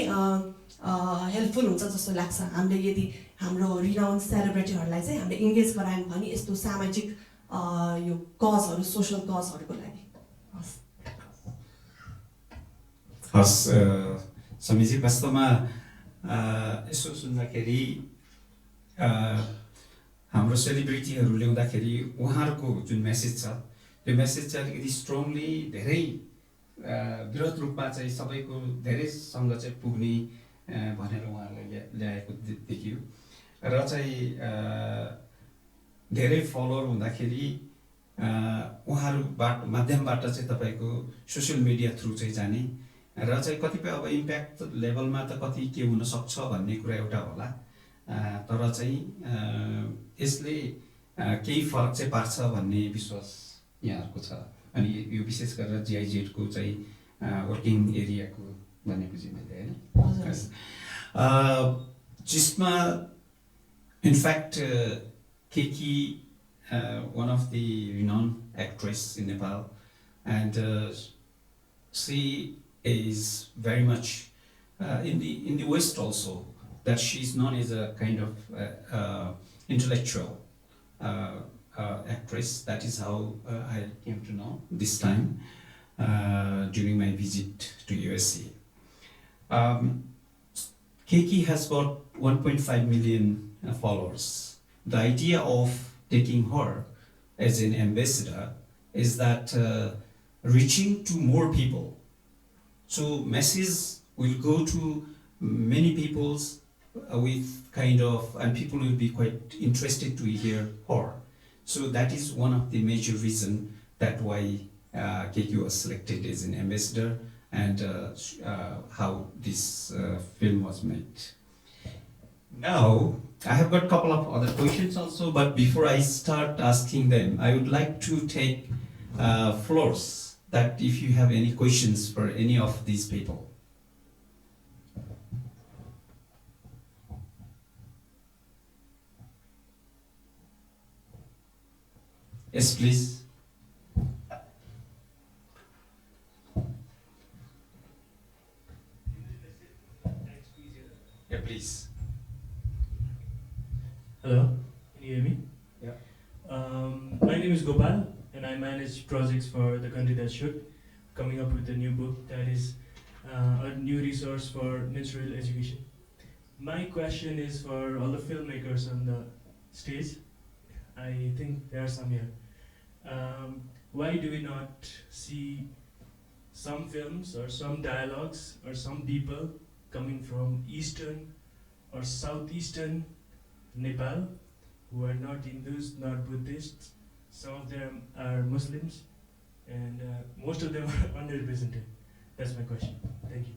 हेल्पफुल हुन्छ जस्तो लाग्छ। हामीले यदि हाम्रो रिनाउन्ड सेलिब्रिटीहरूलाई चाहिँ हामीले इङ्गेज गरायौँ भने यस्तो सामाजिक यो कजहरू, सोसल कजहरूको लागि। हस् समीजी, वास्तवमा यसो सुन्दाखेरि हाम्रो सेलिब्रिटीहरू ल्याउँदाखेरि उहाँहरूको जुन मेसेज छ त्यो मेसेज चाहिँ अलिकति स्ट्रङली धेरै विरोध रूपमा चाहिँ सबैको धेरैसँग चाहिँ पुग्ने भनेर उहाँहरूले ल्याएको देखियो र चाहिँ धेरै फलोवर हुँदाखेरि उहाँहरूबाट माध्यमबाट चाहिँ तपाईँको सोसियल मिडिया थ्रु चाहिँ जाने र चाहिँ कतिपय अब इम्प्याक्ट लेभलमा त कति के हुनसक्छ भन्ने कुरा एउटा होला, तर चाहिँ यसले केही फरक चाहिँ पार्छ भन्ने विश्वास यहाँहरूको छ। अनि यो विशेष गरेर जिआइजेडको चाहिँ वर्किङ एरियाको भन्ने बुझेँ मैले होइन, जिसमा इनफ्याक्ट केकी one of the renowned actress in Nepal, and she is very much in the West also, that she's known as a kind of intellectual actress. That is how I came to know this time during my visit to USA. Keki has got 1.5 million followers. The idea of taking her as an ambassador is that reaching to more people. So message will go to many peoples with kind of, and people will be quite interested to hear her. So that is one of the major reason that why Keki was selected as an ambassador, and how this film was made. Now, I have got a couple of other questions also, but before I start asking them, I would like to take floors, that if you have any questions for any of these people. Yes, please. Yeah, please. Hello, can you hear me? Yeah. My name is Gopal, and I manage projects for The Country That Should, coming up with a new book that is a new resource for menstrual education. My question is for all the filmmakers on the stage. I think there are some here. Why do we not see some films or some dialogues or some people coming from Eastern or southeastern Nepal, who are not Hindus, not Buddhists. Some of them are Muslims, and most of them are underrepresented. That's my question. Thank you.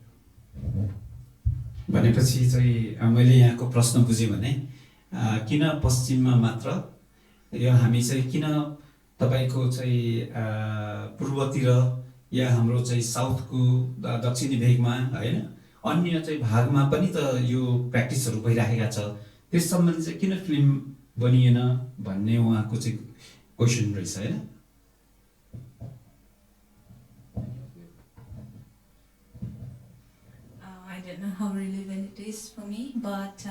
भनेपछि चाहिँ मैले यहाँको प्रश्न बुझेँ भने किन पश्चिममा मात्र यो हामी चाहिँ किन तपाईको चाहिँ पूर्वतिर या हाम्रो चाहिँ साउथको दक्षिणी भेगमा हैन अन्य चाहिँ भागमा पनि त यो प्र्याक्टिसहरू भइराखेका छ त्यस सम्बन्धी चाहिँ किन फिल्म बनिएन भन्ने उहाँको चाहिँ क्वेशन रहेछ हैन I don't know how relevant it is for me, but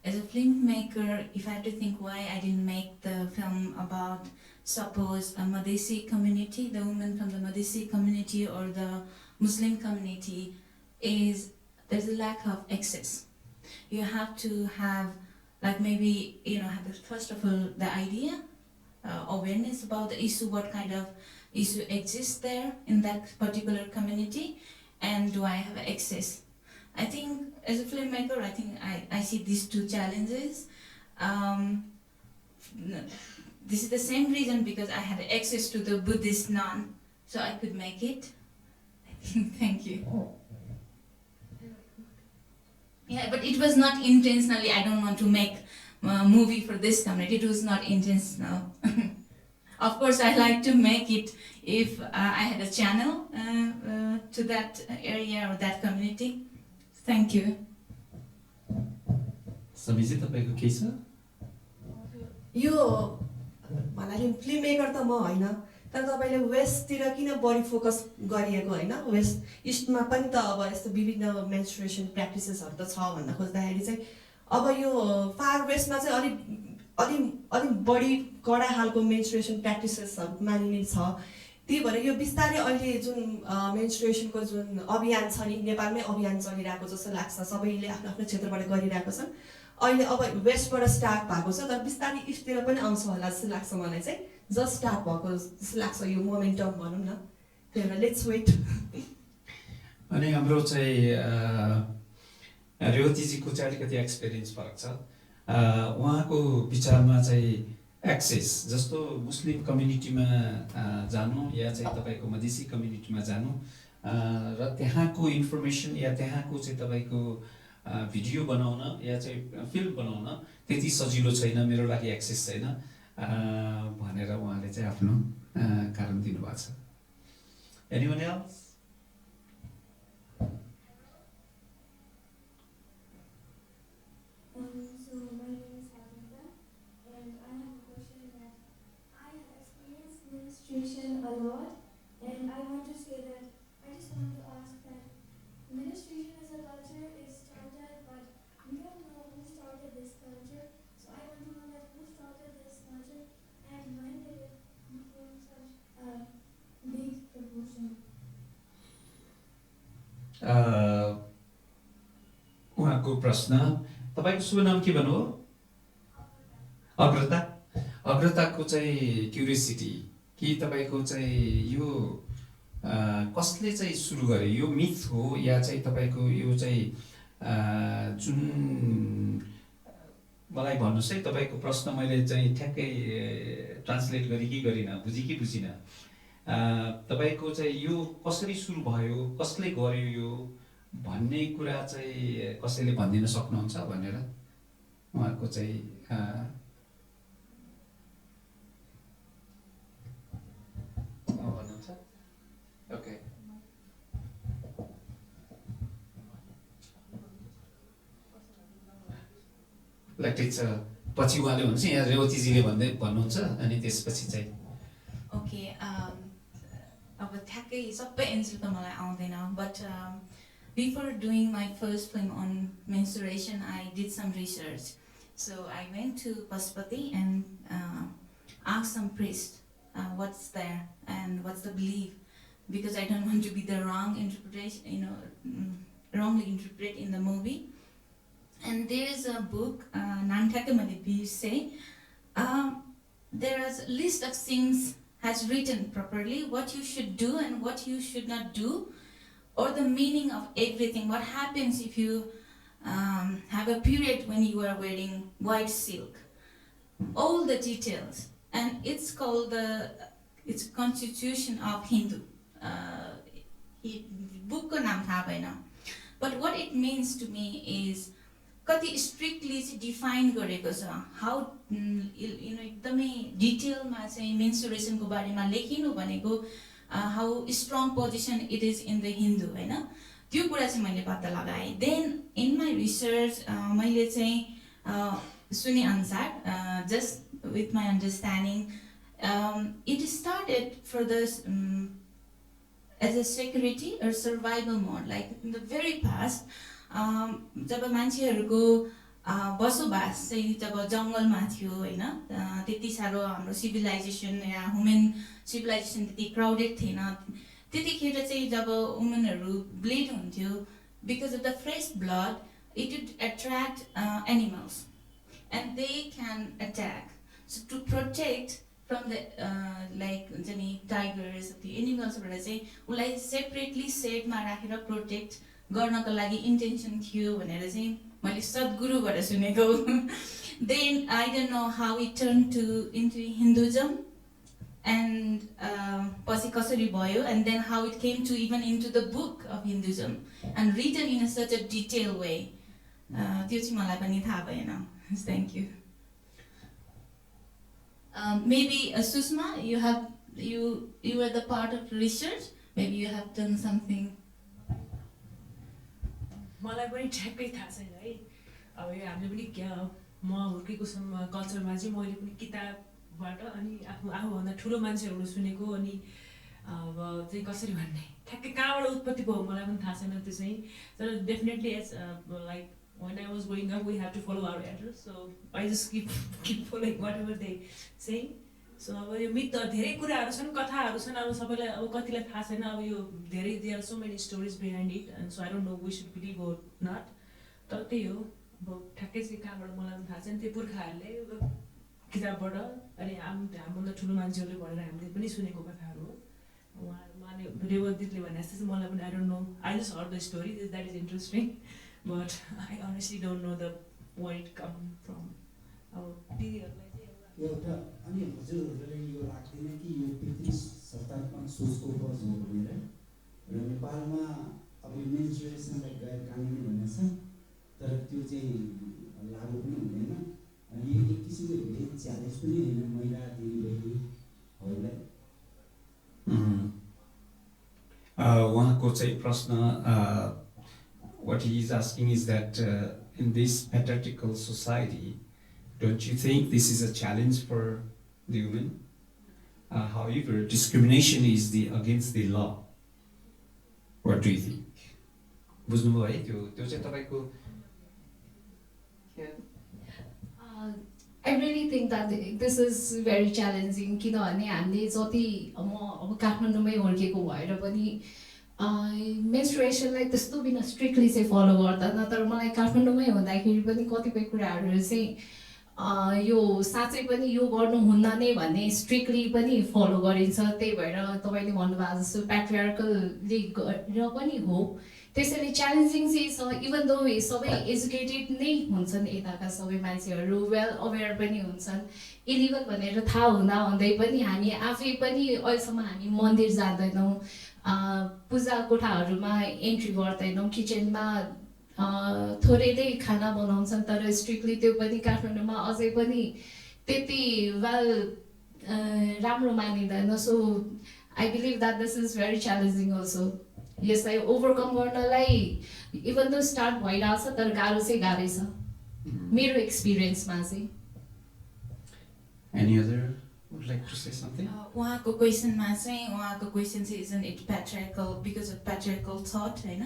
as a filmmaker, if I had to think why I didn't make the film about, suppose, a Madhesi community, the women from the Madhesi community or the Muslim community, is there's a lack of access. You have to have, like maybe, have first of all the idea, awareness about the issue, what kind of issue exists there in that particular community, and do I have access? I think as a filmmaker, I see these two challenges. This is the same reason because I had access to the Buddhist nun, so I could make it. Thank you. Yeah, but it was not intentionally. I don't want to make a movie for this community. It was not intentional. Of course, I like to make it if I had a channel to that area or that community. Thank you. समीजी तपाईको के छ यो भन्नाले film maker त म हैन तर तपाईले वेस्टतिर किन बढी फोकस गरिएको हैन वेस्ट इस्टमा पनि त अब यस्तो विभिन्न मेन्स्ट्रुएसन प्र्याक्टिसेसहरु त छ भन्दा खोज्दाखेरि चाहिँ अब यो फार वेस्टमा चाहिँ अलि बढी कडा खालको मेन्स्ट्रुएसन प्र्याक्टिसेसहरु मानिने छ त्यही भएर यो बिस्तारै अहिले जुन मेन्स्ट्रुएसनको जुन अभियान छ नि नेपालमै अभियान चलिरहेको जस्तो लाग्छ सबैले आफ्नो आफ्नो क्षेत्रबाट गरिरहेको छन् अहिले अब वेस्टबाट स्टार्ट भएको छ तर बिस्तारै इस्टतिर पनि आउँछ होला जस्तो लाग्छ मलाई चाहिँ जस्ट स्टार्ट भएको जस्तो लाग्छ यो मोमेन्टम भनौं न त्यही भएर लेट्स वेट अनि हाम्रो चाहिँ रेवतीजीको चाहिँ अलिकति एक्सपिरियन्स फरक छ उहाँको विचारमा चाहिँ एक्सेस जस्तो मुस्लिम कम्युनिटीमा जानु या चाहिँ तपाईको मधेसी कम्युनिटीमा जानु र त्यहाँको इन्फर्मेसन या त्यहाँको चाहिँ तपाईको भिडियो बनाउन या चाहिँ फिल्म बनाउन त्यति सजिलो छैन मेरो लागि एक्सेस छैन भनेर उहाँले चाहिँ आफ्नो कारण दिनुभएको छ anyone else A lot, and I want to say that I just want to ask that menstruation as a culture is started, but we don't know who started this culture. So I want to know that who started this culture and when did it become such a big proportion. उहाँको प्रश्न तपाईको शुभ नाम के भन्नु हो अग्रताको चाहिँ curiosity कि तपाईको चाहिँ यो कसले चाहिँ सुरु गरे यो मिथ हो या चाहिँ तपाईको यो चाहिँ जुन मलाई भन्नुस् है तपाईको प्रश्न मैले चाहिँ ठ्याक्कै ट्रान्सलेट गरि कि गरिन बुझि कि बुझिन तपाईको चाहिँ यो कसरी सुरु भयो कसले गर्यो यो भन्ने कुरा चाहिँ कसैले भनिदिन सक्नुहुन्छ भनेर उहाँको चाहिँ Okay. Like it's पछि उहाँले भन्छ यहाँ रेवतीजीले भन्नुहुन्छ अनि त्यसपछि चाहिँ ओके अब ठ्याक्कै सबै एन्सर त मलाई आउँदैन but before doing my first film on menstruation I did some research so I went to Pashupati and ask some priest what's there and what's the belief because I don't want to be the wrong interpretation, wrongly interpret in the movie. And there is a book, Nanthakamadip say, there is a list of things has written properly, what you should do and what you should not do, or the meaning of everything. What happens if you have a period when you are wearing white silk. All the details, and it's called it's Constitution of Hindu. Book ko naam thaha bhaina. But what it means to me is कति strictly define गरेको छ. How एकदमै डिटेलमा चाहिँ menstruation को बारेमा लेखिनु भनेको how strong position it is in the Hindu, हैन. त्यो कुरा चाहिँ मैले पत्ता लगाएँ. Then in my research मैले चाहिँ सुने अनुसार just with my understanding it started for this as a security or survival mode, like in the very past जब मान्छेहरुको बसोबास चाहिँ जब जंगलमा थियो हैन, त्यति सारो हाम्रो सिभिलाइजेसन या ह्युमन सिभिलाइजेसन त्यति क्राउडेड थिएन, त्यतिखेर चाहिँ जब वुमनहरु ब्लिड हुन्थ्यो, because of the fresh blood it would attract animals and they can attack. So to protect from the like tigers, the animals बाट चाहिँ उलाई सेपरेटली सेटमा राखेर प्रोटेक्ट गर्नको लागि इन्टेन्सन थियो भनेर चाहिँ मैले सद्गुरुबाट सुनेको. Then I don't know how it turned into Hinduism and पछि कसरी भयो, and then how it came to even into the book of Hinduism and written in such a detailed way. त्यो चाहिँ मलाई पनि थाहा भएन. Thank you. Maybe Susma, you were the part of research. Maybe you have done something. मलाई पनि ठ्याक्कै थाहा छैन है. अब यो हामीले पनि म हुर्केको कल्चरमा चाहिँ मैले पनि किताबबाट अनि आफूभन्दा ठुलो मान्छेहरुबाट सुनेको, अनि अब चाहिँ कसरी भन्ने ठ्याक्कै कहाँबाट उत्पत्ति भयो मलाई पनि थाहा छैन त्यो चाहिँ. तर definitely as like when I was growing up we have to follow our elders, so I just keep following whatever they say. So अब यो मिथ धेरै कुराहरु छन्, कथाहरु छन्, अब सबैलाई अब कतिलाई थाहा छैन. अब यो धेरै there are so many stories behind it, and so I don't know we should believe or not. तर त्यही हो, अब ठ्याक्कै चाहिँ कहाँबाट मलाई पनि थाहा छैन. त्यो पुर्खाहरुले किताबबाट अनि हामीभन्दा ठुलो मान्छेहरुले भनेर हामीले पनि सुनेको कथाहरु हो. उहाँले रेवतीले भने जस्तो चाहिँ मलाई पनि I don't know. I just heard the story, that is interesting, but I honestly don't know where it come from. अब दिदीहरुलाई एउटा अनि हजुरहरुले यो लाग्दैन कि यो पितृ सत्तात्मक सोचको उपज हो भनेर? र नेपालमा अब यो मेन्स्ट्रुएसनलाई गैर कानुनी भनेको छ, तर त्यो चाहिँ लागू पनि हुँदैन, अनि यो एक किसिमको भेद च्यालेन्ज पनि हैन महिला दिदीबहिनीहरुलाई. उहाँको चाहिँ प्रश्न what he is asking is that in this patriarchal society, don't you think this is a challenge for the women? However, discrimination is against the law. What do you think? बुझ्नुभयो है त्यो चाहिँ तपाईको? I really think that this is very challenging, किनभने हामीले जति म अब काठमाडौँमै हुर्केको भएर पनि मेन्स्ट्रुएसनलाई त्यस्तो बिना स्ट्रिक्टली चाहिँ फलो गर्दैन, तर मलाई काठमाडौँमै हुँदाखेरि पनि कतिपय कुराहरू चाहिँ यो साँच्चै पनि यो गर्नुहुन्न नै भन्ने स्ट्रिक्टली पनि फलो गरिन्छ. त्यही भएर तपाईले भन्नुभएको जस्तो प्याट्रियार्कलले र पनि हो, त्यसैले च्यालेन्जिङ चाहिँ छ. इभन दो सबै एजुकेटेड नै हुन्छन्, यताका सबै मान्छेहरू वेल अवेयर पनि हुन्छन्, इलिगल भनेर थाहा हुँदा हुँदै पनि हामी आफै पनि अहिलेसम्म हामी मन्दिर जाँदैनौँ, पूजा कोठाहरूमा एन्ट्री गर्दैनौँ, किचनमा थोरै नै खाना बनाउँछन्, तर स्ट्रिक्टली त्यो पनि काठमाडौँमा अझै पनि त्यति वेल राम्रो मानिँदैन. So I believe that this is very challenging also. यसलाई ओभरकम गर्नलाई इभन दो स्टार्ट भइरहेको छ, तर गाह्रो चाहिँ गाह्रै छ मेरो एक्सपिरियन्समा चाहिँ. Any other would like to say something? उहाँको क्वेसनमा चाहिँ उहाँको क्वेसन चाहिँ isn't it patriarchal because of patriarchal thought, हैन,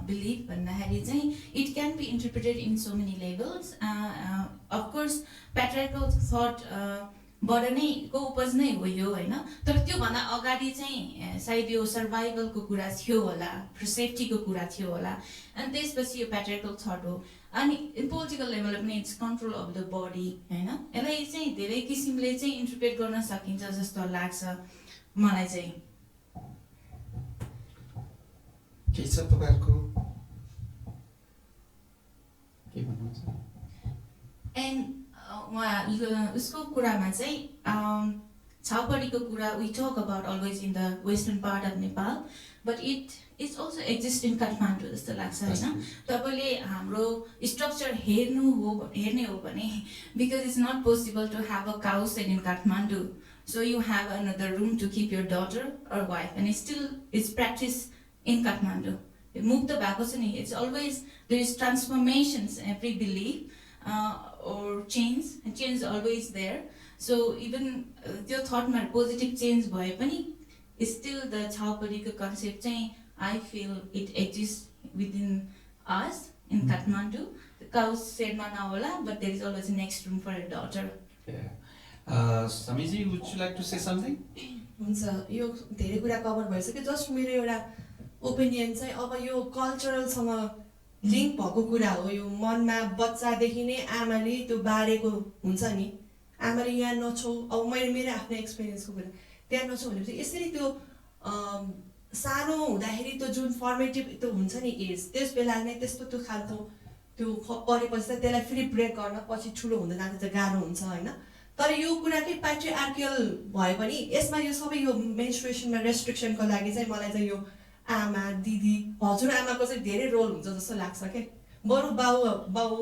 belief भन्दाखेरि चाहिँ it can be interpreted in so many levels. Of course patriarchal thought बाट नै को उपज नै हो यो, हैन, तर त्यो भन्दा अगाडि चाहिँ सायद यो सर्भाइभलको कुरा थियो होला, सेफ्टीको कुरा थियो होला, अनि त्यसपछि यो प्याट्रियार्कल थट हो. अनि पोलिटिकल लेभलमा पनि it's control of the body, हैन. यसलाई चाहिँ धेरै किसिमले चाहिँ इन्टरप्रेट गर्न सकिन्छ जस्तो लाग्छ मलाई चाहिँ. के छ तपाईहरुको? के भन्नुहुन्छ? एन्ड उसको कुरामा चाहिँ छाउपडीको कुरा we talk about always in the western part of Nepal, but it also exists in Kathmandu जस्तो लाग्छ हैन. तपाईले हाम्रो स्ट्रक्चर हेर्ने हो भने because it's not possible to have a cow shed in Kathmandu, so you have another room to keep your daughter or wife, and it's practiced in Kathmandu. मुक्त भएको छ नि. It's always there is transformations every belief or change is always there. So even त्यो थटमा positive change भए पनि still the छाउपडीको concept चाहिँ I feel it exists within us in Kathmandu. The cow शेडमा नहोला, but there is always a next room for a daughter. Yeah. Samiji, would you like to say something? हुन्छ, यो धेरै कुरा cover भइसक्यो. Just मेरो एउटा opinion चाहिँ अब यो कल्चरलसँग लिङ्क भएको कुरा हो. यो मनमा बच्चादेखि नै आमाले त्यो बारेको हुन्छ नि. आमाले यहाँ नछौ, अब मैले मेरो आफ्नो एक्सपिरियन्सको कुरा त्यहाँ नछौ भनेपछि यसरी त्यो सानो हुँदाखेरि त्यो जुन फर्मेटिभ त्यो हुन्छ नि एज, त्यस बेला नै त्यस्तो त्यो खालको त्यो परेपछि त त्यसलाई फेरि ब्रेक गर्न पछि ठुलो हुँदै जाँदा चाहिँ गाह्रो हुन्छ होइन. तर यो कुरा के प्याट्रिआर्कियल भए पनि यसमा यो सबै यो मेन्स्ट्रुएसनमा रेस्ट्रिक्सनको लागि चाहिँ मलाई चाहिँ यो आमा दिदी हजुरआमाको चाहिँ धेरै रोल हुन्छ जस्तो लाग्छ के. बरु बाउ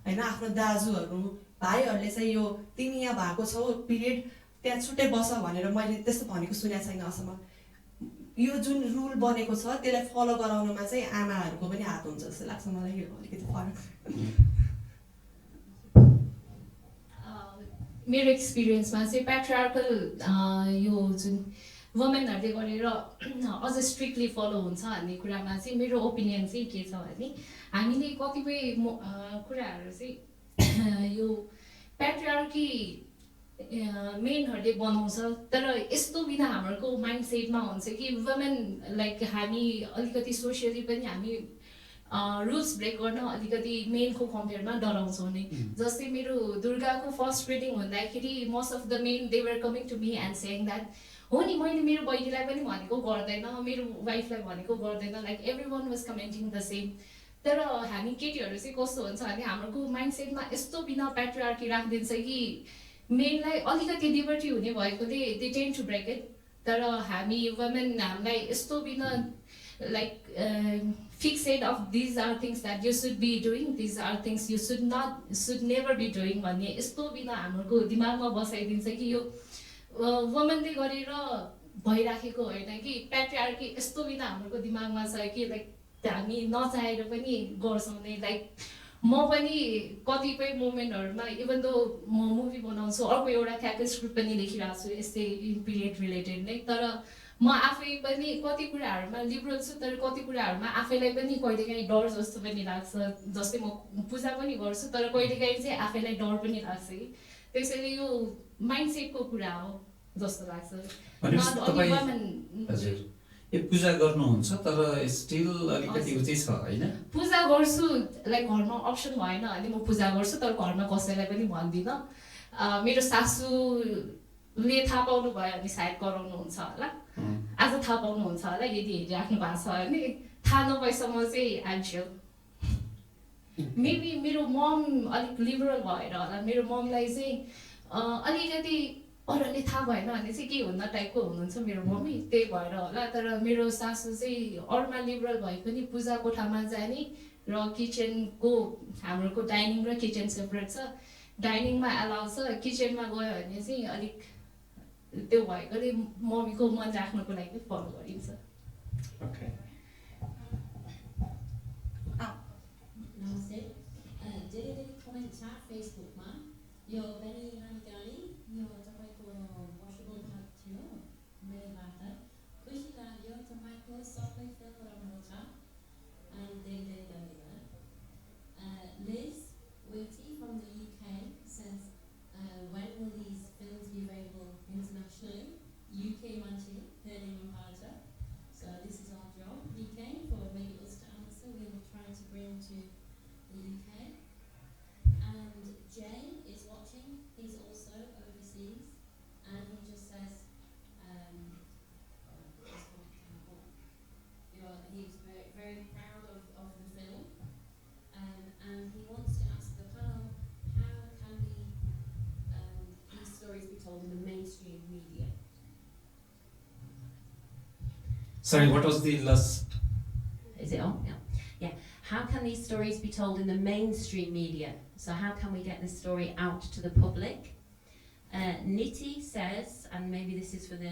होइन आफ्नो दाजुहरू भाइहरूले चाहिँ यो तिमी यहाँ भएको छौ पिरियड त्यहाँ छुट्टै बस भनेर मैले त्यस्तो भनेको सुनेको छैन अहिलेसम्म. यो जुन रुल बनेको छ त्यसलाई फलो गराउनुमा चाहिँ आमाहरूको पनि हात हुन्छ जस्तो लाग्छ मलाई. यो अलिकति फरक. मेरो एक्सपिरियन्समा चाहिँ प्याट्रिआर्कल यो जुन वुमेनहरूले गरेर अझ स्ट्रिक्टली फलो हुन्छ भन्ने कुरामा चाहिँ मेरो ओपिनियन चाहिँ के छ भने हामीले कतिपय कुराहरू चाहिँ यो प्याट्रिआर्की मेनहरूले बनाउँछ. तर यस्तो बिना हाम्रो माइन्ड सेटमा हुन्छ कि वुमेन लाइक हामी अलिकति सोसियली पनि हामी रुल्स ब्रेक गर्न अलिकति मेनको कम्पेयरमा डराउँछौँ नि. जस्तै मेरो दुर्गाको फर्स्ट वेडिङ हुँदाखेरि most of the men they were coming to me and saying that हो नि मैले मेरो बहिनीलाई पनि भनेको गर्दैन, मेरो वाइफलाई भनेको गर्दैन, like every one was commenting the same. तर हामी केटीहरू चाहिँ कस्तो हुन्छ भने हाम्रो माइन्ड सेटमा यस्तो बिना प्याट्रिआर्की राखिदिन्छ कि मेनलाई अलिकति लिबर्टी हुने भएकोले दे टेन्ड टु ब्रेक इट. तर हामी वुमेन हामीलाई यस्तो बिना like fixate of these are things that you should be doing, these are things you should never be doing भन्ने यस्तो बिना हाम्रो दिमागमा बसाइदिन्छ कि यो वुमेनले गरेर भइराखेको होइन कि प्याट्रिआर्की यस्तो बिना हाम्रो दिमागमा छ कि लाइक हामी नचाहेर पनि गर्छौँ नै. लाइक म पनि कतिपय मोमेन्टहरूमा इभन दो म मुभी बनाउँछु अर्को एउटा ठ्याक्कै स्क्रिप्ट पनि लेखिरहेको छु यस्तै पिरियड रिलेटेड नै. तर म आफै पनि कति कुराहरूमा लिबरल छु, तर कति कुराहरूमा आफैलाई पनि कहिलेकाहीँ डर जस्तो पनि लाग्छ. जस्तै म पूजा पनि गर्छु तर कहिलेकाहीँ चाहिँ आफैलाई डर पनि लाग्छ कि. त्यसैले यो माइन्ड सेटको कुरा हो जस्तो लाग्छ. ए पूजा गर्नुहुन्छ तर स्टिल अलिकति उचित छ हैन. पूजा गर्छु लाइक घरमा अप्सन भएन भने म पूजा गर्छु तर घरमा कसैलाई पनि भन्दिनँ. मेरो सासूले थाहा पाउनु भयो भने सायद गराउनुहुन्छ होला, आज थाहा पाउनुहुन्छ होला यदि हेरिराख्नु भएको छ भने. थाहा नभएसम्म चाहिँ आन्छु. मेबी मेरो मम अलिक लिबरल भएर होला, मेरो ममलाई चाहिँ अलिकति अरूले थाहा भएन भने चाहिँ के हुन्न टाइपको हुनुहुन्छ मेरो मम्मी, त्यही भएर होला. तर मेरो सासू चाहिँ अरूमा लिबरल भए पनि पूजा कोठामा जाने र किचनको हाम्रो डाइनिङ र किचन सेपरेट छ. डाइनिङमा एलाउ छ, किचनमा गयो भने चाहिँ अलिक त्यो भएकोले मम्मीको मन राख्नको लागि फलो गरिन्छ. नमस्ते. धेरै धेरै कमेन्ट छ फेसबुकमा. यो पनि रामकाली यो तपाईँको वर्षको भाग थियो मेरोबाट. खुसी लाग्यो तपाईँको सबै फिल्म राम्रो छ अनि धेरै धेरै धन्यवाद. Liz Whitty from the UK says, when will these films be available internationally? UK मान्छे धेरै मनपर्छ. So this is our job, UK, for maybe us to answer. We will try to bring to the UK. And Jay is watching. He's told in the mainstream media? Sorry, what was the last? Is it on? Yeah. Yeah. How can these stories be told in the mainstream media? So how can we get this story out to the public? Niti says, and maybe this is for the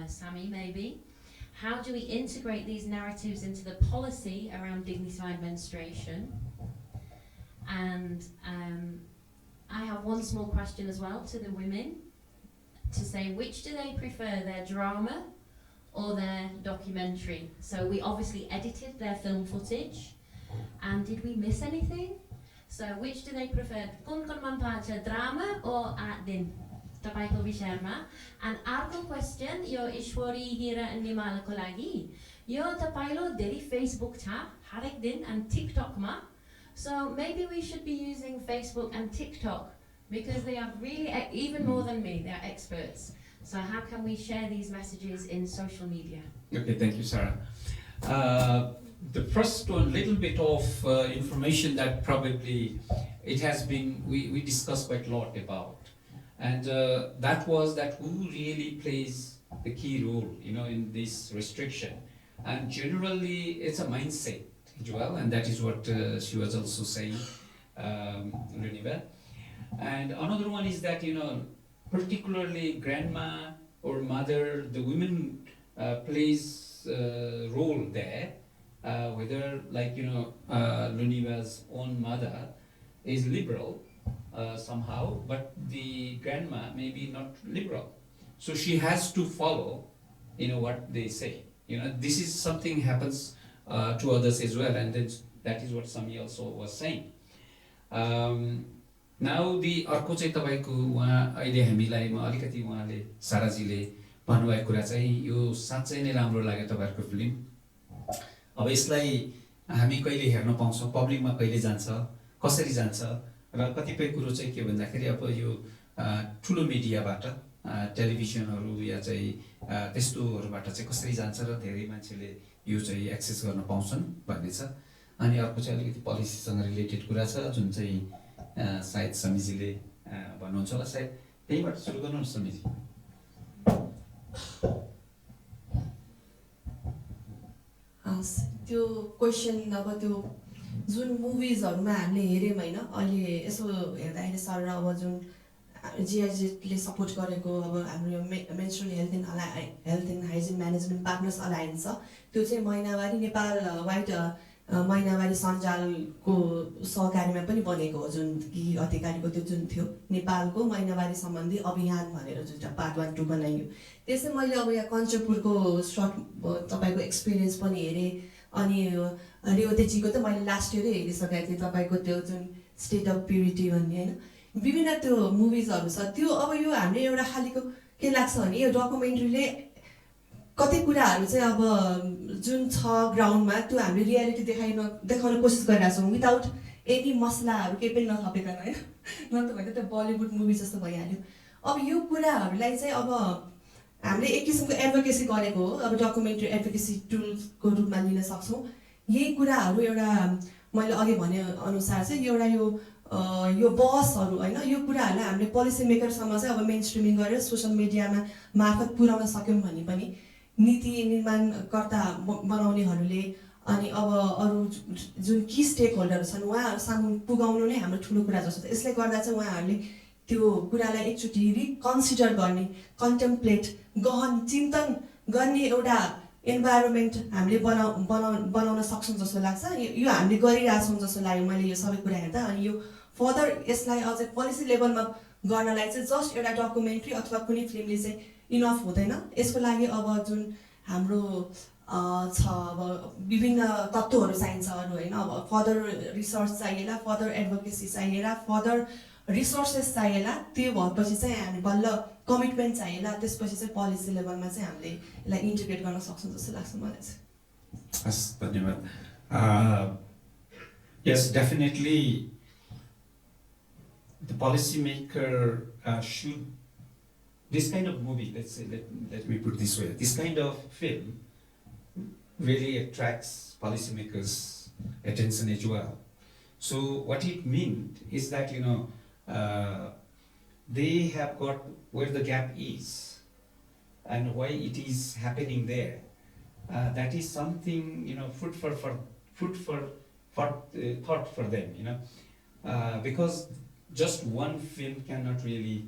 Sami maybe, how do we integrate these narratives into the policy around dignified menstruation? And I have one small question as well to the women, to say which do they prefer, their drama or their documentary? So we obviously edited their film footage, and did we miss anything? So which do they prefer? Kun manfaatcha drama or din? Tapaiको विषयमा. And अर्को question यो ईश्वरी हिरा निमालको लागि यो तपाईलो धेरै Facebook छ हरेक दिन and TikTok मा. So maybe we should be using Facebook and TikTok because they are really even more than me, they are experts. So how can we share these messages in social media? Okay, thank you, Sarah. The first one, little bit of information that probably it has been, we discussed quite a lot about. And that was that who really plays the key role, in this restriction. And generally, it's a mindset as well, and that is what she was also saying, Reniva. And another one is that, particularly grandma or mother, the women plays a role there, whether like, Luniva's own mother is liberal somehow, but the grandma may be not liberal. So she has to follow, what they say. This is something happens to others as well, and then that is what Sami also was saying. Now the अर्को चाहिँ तपाईको उहाँ अहिले हामीलाई अलिकति उहाँले साराजीले भन्नुभएको कुरा चाहिँ यो साँच्चै नै राम्रो लाग्यो तपाईहरुको फिल्म. अब यसलाई हामी कहिले हेर्न पाउँछौं, पब्लिकमा कहिले जान्छ, कसरी जान्छ र कतिपय कुरो चाहिँ के भन्दाखेरि अब यो ठुलो मिडियाबाट टेलिभिजनहरु या चाहिँ त्यस्तोहरुबाट चाहिँ कसरी जान्छ र धेरै मान्छेले यो चाहिँ एक्सेस गर्न पाउँछन् भन्ने छ. अनि अर्को चाहिँ अलिकति पोलिसीसँग रिलेटेड कुरा छ जुन चाहिँ सायद समिजीले भन्नुहुन्छ होला, सायद त्यहीबाट सुरु गर्नु न समिजी. त्यो क्वेशन अब त्यो जुन मुभिजहरुमा हामीले हेर्यौं हैन, अहिले यसो हेर्दाखेरि सर अब जुन जिआइजेले सपोर्ट गरेको अब हाम्रो menstrual health and hygiene management partners alliance छ, त्यो चाहिँ महिनावारी नेपाल वाइड महिनावारी सञ्जालको सहकारीमा पनि बनेको हो, जुन कि अधिकारीको त्यो जुन थियो नेपालको महिनावारी सम्बन्धी अभियान भनेर जुन पार्ट 1 2 बनाइयो. त्यसै मैले अब यहाँ कञ्चनपुरको सर्ट तपाईको एक्सपिरियन्स पनि हेरे, अनि रेवतीजीको त मैले लास्ट इयरै हेरिसकेको थिएँ, तपाईको त्यो जुन स्टेट अफ प्युरिटी भन्ने हैन, विभिन्न त्यो मुभिजहरु छ. त्यो अब यो हामीले एउटा खालीको के लाग्छ भने यो डकुमेन्ट्रीले कति कुराहरु चाहिँ अब जुन छ ग्राउन्डमा त्यो हामीले रियालिटी देखाउन कोसिस गरिरहेका छौं विदाउट एनी मसलाहरु केही पनि नथपेकन हैन, न त भने त्यो बलिउड मुभी जस्तो भइहाल्यो. अब यो कुराहरुलाई चाहिँ अब हामीले एक किसिमको एडभोकेसी गरेको हो, अब डकुमेन्ट्री एडभोकेसी टुलको रूपमा लिन सक्छौं. यही कुराहरु एउटा मैले अघि भने अनुसार चाहिँ एउटा यो बसहरु हैन, यो कुराहरुलाई हामीले पोलिसी मेकरसम्म चाहिँ अब मेन स्ट्रिमिङ गरेर सोशल मिडियामा मार्फत पुर्याउन सक्यौं भने पनि नीति निर्माणकर्ता बनाउनेहरूले अनि अब अरु जुन की स्टेक होल्डरहरु छन् उहाँहरु सामु पुगाउनु नै हाम्रो ठूलो कुरा जस्तो छ. यसले गर्दा चाहिँ उहाँहरुले त्यो कुरालाई एकचोटी रिकन्सिडर गर्ने, कन्टेम्प्लेट गहन चिन्तन गर्ने एउटा एन्भाइरोनमेन्ट हामीले बनाउन सक्छौं जस्तो लाग्छ. यो हामीले गरिरहेछौं जस्तो लाग्यो मैले यो सबै कुरा हेर्दा. अनि यो फर्दर यसलाई अझै पोलिसी लेभलमा गर्नलाई चाहिँ जस्ट एउटा डकुमेन्ट्री अथवा कुनै फिल्मले चाहिँ इनफ हुँदैन. यसको लागि अब जुन हाम्रो छ अब विभिन्न तत्त्वहरु चाहिन्छ अरु हैन, अब फर्दर रिसर्च चाहिएला, फर्दर एडभोकेसी चाहिएला, फर्दर रिसोर्सेस चाहिएला. त्यो भएपछि चाहिँ हामी बल्ल कमिटमेन्ट चाहिएला, त्यसपछि चाहिँ पोलिसी लेभलमा चाहिँ हामीले यसलाई इन्टिग्रेट गर्न सक्छौं जस्तो लाग्छ मलाई चाहिँ. हस्, धन्यवाद. Yes, definitely the policymaker should, this kind of movie, let's say, let me put it this way, this kind of film really attracts policymakers' attention as well. So what it means is that, they have got where the gap is and why it is happening there. That is something, food for thought for them, because just one film cannot really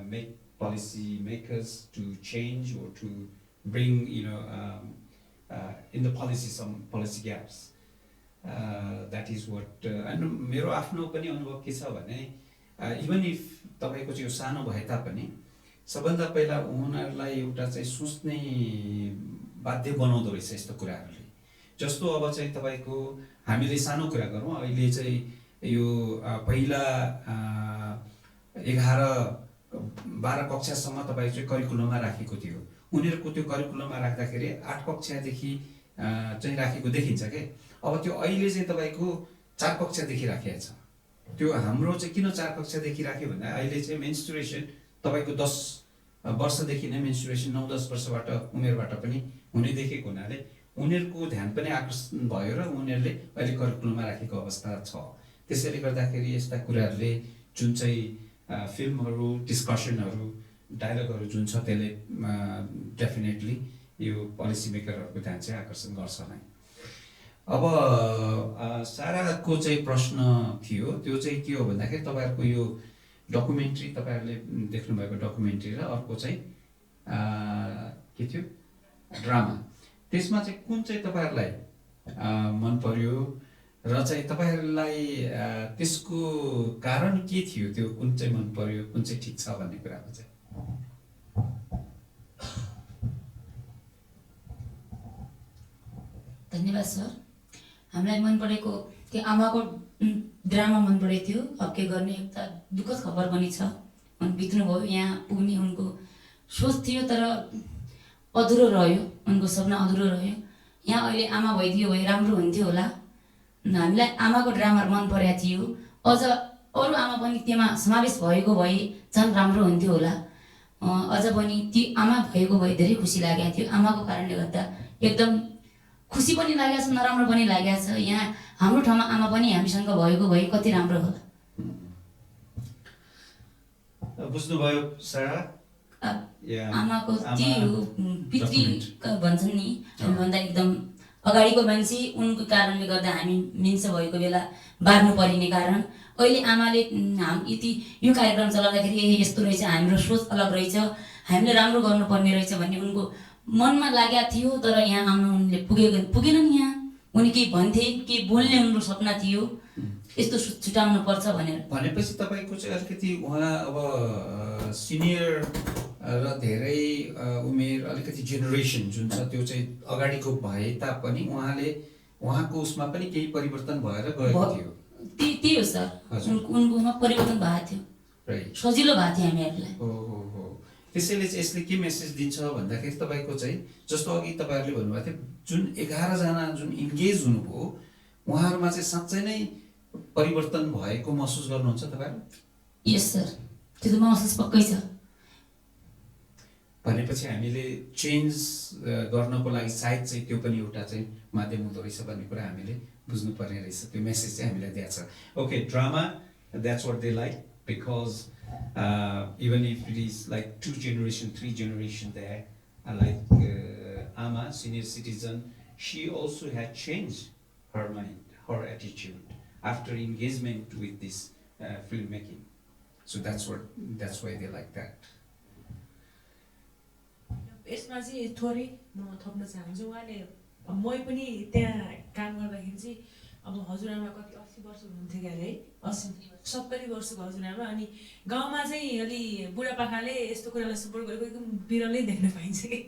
make policy makers to change or to bring, in the policy some policy gaps. That is what, and मेरो आफ्नो पनि अनुभव के छ भने, even if तपाईको चाहिँ सानो भए तापनि सबभन्दा पहिला उनीहरूलाई एउटा चाहिँ सोच्ने बाध्य बनाउँदो रहेछ यस्तो कुराहरूले। जस्तो अब चाहिँ तपाईको हामीले सानो कुरा गरौँ, अहिले चाहिँ यो पहिला 11-12 कक्षासम्म तपाईको चाहिँ करिकुलममा राखेको थियो। उनीहरुको त्यो करिकुलममा राख्दाखेरि 8 कक्षादेखि चाहिँ राखेको देखिन्छ के। अब त्यो अहिले चाहिँ तपाईको 4 कक्षादेखि राखिएको छ। त्यो हाम्रो चाहिँ किन 4 कक्षादेखि राख्यो भन्दा अहिले चाहिँ मेन्स्ट्रुएसन तपाईको 10 वर्षदेखि नै मेन्स्ट्रुएसन 9-10 वर्षबाट उमेरबाट पनि हुने देखेको हुनाले उनीहरुको ध्यान पनि आकर्षण भयो र उनीहरुले अहिले करिकुलममा राखेको अवस्था छ। त्यसैले गर्दाखेरि यस्ता कुराहरुले जुन चाहिँ फिल्महरु, डिस्कसनहरु, डायलगहरु जुन छ त्यसले डेफिनेटली यो पोलिसी मेकरहरुको ध्यान चाहिँ आकर्षण गर्छ नै। अब साराको चाहिँ प्रश्न थियो, त्यो चाहिँ के हो भन्दाखेरि तपाईहरुको यो डकुमेन्ट्री तपाईहरुले देख्नु भएको डकुमेन्ट्री र अर्को चाहिँ के थियो ड्रामा, त्यसमा चाहिँ कुन चाहिँ तपाईहरुलाई मन पर्यो र चाहिँ तपाईहरुलाई त्यसको कारण के थियो, त्यो कुन चाहिँ मन पर्यो, कुन चाहिँ ठीक छ भन्ने कुरामा चाहिँ? धन्यवाद सर। हामीलाई मन परेको त्यो आमाको ड्रामा मन परेको थियो। अब के गर्ने, एउटा दुःखद खबर पनि छ, उनी बित्नु भयो। यहाँ पुग्ने उनको सोच थियो तर अधुरो रह्यो, उनको सपना अधुरो रह्यो। यहाँ अहिले आमा भइदियो भए राम्रो हुन्थ्यो होला। हामीलाई आमाको ड्रामा मन परेको थियो, अझ अरू आमा पनि त्यसमा समावेश भएको भए झन् राम्रो हुन्थ्यो होला। अझ पनि ती आमा भएको भए धेरै खुसी लागेको थियो। आमाको कारणले गर्दा एकदम खुसी पनि लागेको छ, नराम्रो पनि लागेको छ। यहाँ हाम्रो ठाउँमा आमा पनि हामीसँग भएको भए कति राम्रो होला। बुझ्नुभयो सारा? आमाको त्यो पितृ भन्छन् नि, हामीभन्दा एकदम अगाडिको मान्छे, उनको कारणले गर्दा हामी मिन्स भएको बेला बार्नु परिने कारण। अहिले आमाले यति यो कार्यक्रम चलाउँदाखेरि यस्तो रहेछ, हाम्रो सोच अलग रहेछ, हामीले राम्रो गर्नुपर्ने रहेछ भन्ने उनको मनमा लागेको थियो। तर यहाँ आउन उनले पुगेनन्। यहाँ उनी के भन्थे, के बोल्ने उनको सपना थियो, यस्तो छुटाउनु पर्छ भनेर। भनेपछि तपाईको चाहिँ अलिकति उहाँ अब सिनियर र धेरै उमेर अलिकति जेनेरेसन जुन छ त्यो चाहिँ अगाडिको भए तापनि उहाँको उसमा पनि केही परिवर्तन भएर गएको थियो। त्यही हो सर, उनकोमा परिवर्तन भएको थियो, सजिलो भएको थियो हामीहरूलाई। त्यसैले चाहिँ यसले के मेसेज दिन्छ भन्दाखेरि तपाईको चाहिँ जस्तो अघि तपाईहरुले भन्नुभएको थियो जुन 11 जना जुन इन्गेज हुनुभयो उहाँहरुमा चाहिँ साँच्चै नै परिवर्तन भएको महसुस गर्नुहुन्छ तपाईहरु? यस सर, त्यो त महसुस पक्कै छ। भनेपछि हामीले चेन्ज गर्नको लागि सायद चाहिँ त्यो पनि एउटा चाहिँ माध्यम हुँदो रहेछ भन्ने कुरा हामीले बुझ्नु पर्ने रहेछ। त्यो मेसेज चाहिँ हामीलाई दिएको छ। Okay, drama, that's what they like because even if it is like 2 generation, 3 generation there, like Ama, senior citizen, she also had changed her mind, her attitude after engagement with this filmmaking. So that's why they like that. यसमा चाहिँ थोरै म थप्न चाहन्छु। उहाँले मै पनि त्यहाँ काम गर्दाखेरि चाहिँ अब हजुरआमा कति 80 वर्ष हुनुहुन्थ्यो क्या है, 70 वर्षको हजुरआमा। अनि गाउँमा चाहिँ अलि बुढापाकाले यस्तो कुरालाई सपोर्ट गरेको एकदम बिरलै देख्न पाइन्छ कि,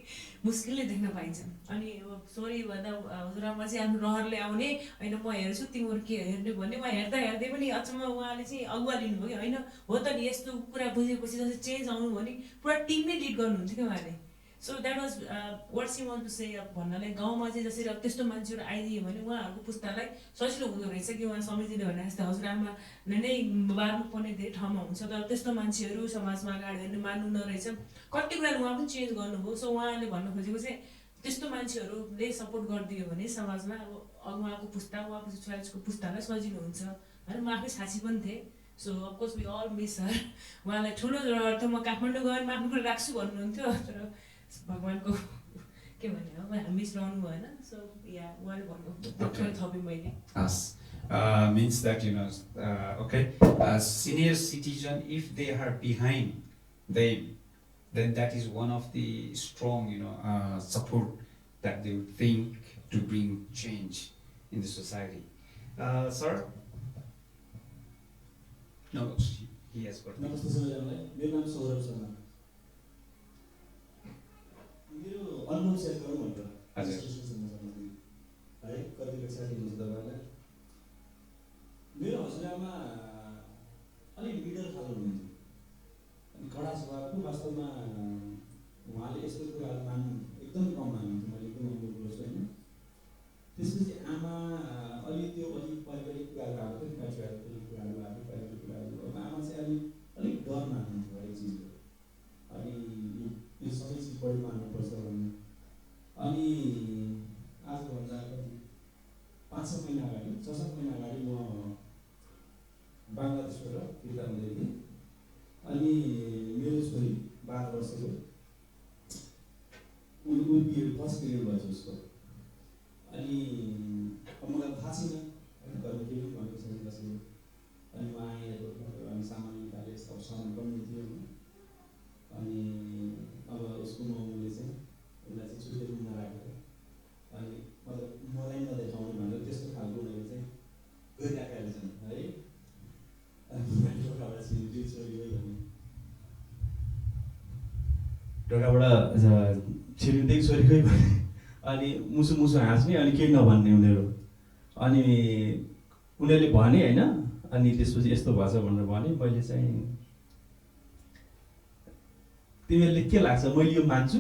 मुस्किलले देख्न पाइन्छ। अनि अब सरी भन्दा हजुरआमा चाहिँ आफ्नो रहरले आउने, होइन म हेर्छु तिमीहरू के हेर्ने भन्ने। म हेर्दा हेर्दै पनि अचम्म उहाँले चाहिँ अगुवा लिनुभयो कि होइन, हो त नि यस्तो कुरा बुझेपछि जस्तै चेन्ज आउनु भने पुरा टिम नै लिड गर्नुहुन्थ्यो क्या उहाँले। So that was what she want to say भन्नाले गाउँमा चाहिँ जसरी अब त्यस्तो मान्छेहरू आइदियो भने उहाँहरूको पुस्तालाई सजिलो हुँदो रहेछ कि उहाँ समितिले भने जस्तै हजुरआमा नै बार्नुपर्ने धेरै ठाउँमा हुन्छ, तर त्यस्तो मान्छेहरू समाजमा अगाडि हेर्ने मान्नु नरहेछ। कति कुराहरू उहाँ पनि चेन्ज गर्नुभयो। सो उहाँले भन्न खोजेको चाहिँ त्यस्तो मान्छेहरूले सपोर्ट गरिदियो भने समाजमा अब उहाँको पुस्ता, उहाँको छोराछोरीको पुस्तालाई सजिलो हुन्छ होइन। म आफै साक्षी पनि थिएँ। So of course we all miss her उहाँलाई ठुलो अर्थ म काठमाडौँ गएर आफ्नो कुरा राख्छु भन्नुहुन्थ्यो तर भगवान्को के भने हो मिस रहनु भएन सो या उहाँले भन्नु थपेँ मैले means that okay, senior citizen, if they are behind them, then that is one of the strong support that they would think to bring change in the society. Sir? No, he has got. नमस्ते सबैजनालाई, मेरो नाम सौरभ शर्मा। मेरो अनुभव share गरौँ भनेर है कति कक्षा दिनुहुन्छ तपाईँलाई। मेरो हजुरआमा अलिक लिडर खालको हुनुहुन्थ्यो अनि कडा स्वभावको वास्तवमा उहाँले यस्तो कुराहरू मान्नु एकदम कम मान्नुहुन्थ्यो मैले एकदम अनुभव गर्छु होइन त्यसपछि आमा अलि पारिवारिक कुराहरू आएको थियो पारिवारिक कुराहरू आएको पारिवारिक कुराहरू आमा चाहिँ अलिक डर मान्नुहुन्थ्यो हरेक चिजको अनि यो सबै चिज बढी मान्नुपर्छ भन्ने अनि आजभन्दा कति 5-6 महिना अगाडि 6-7 महिना अगाडि म बङ्गलादेशबाट फिर्ता हुँदै थिएँ अनि मेरो छोरी 12 वर्षको उनको फर्स्ट पिरियड भएछ उसको अनि मलाई थाहा छैन घरमा केही पनि भनेको छैन कसैले अनि म आएँ अनि सामान निकालेँ सब सामान पनि थियो अनि अब उसको मम्मीले चाहिँ उसलाई चाहिँ छुट्टै रुममा राखेर अनि मतलब मलाई नदेखाउनु भनेर त्यस्तो खालको उनीहरूले चाहिँ गरिराखेका रहेछन् है ढोकाबाट छिरिँदै छोरीकै भने अनि मुसु हाँस्ने अनि केही नभन्ने उनीहरू अनि उनीहरूले भने होइन अनि त्यसपछि यस्तो भएछ भनेर भने मैले चाहिँ तिमीहरूले के लाग्छ मैले यो मान्छु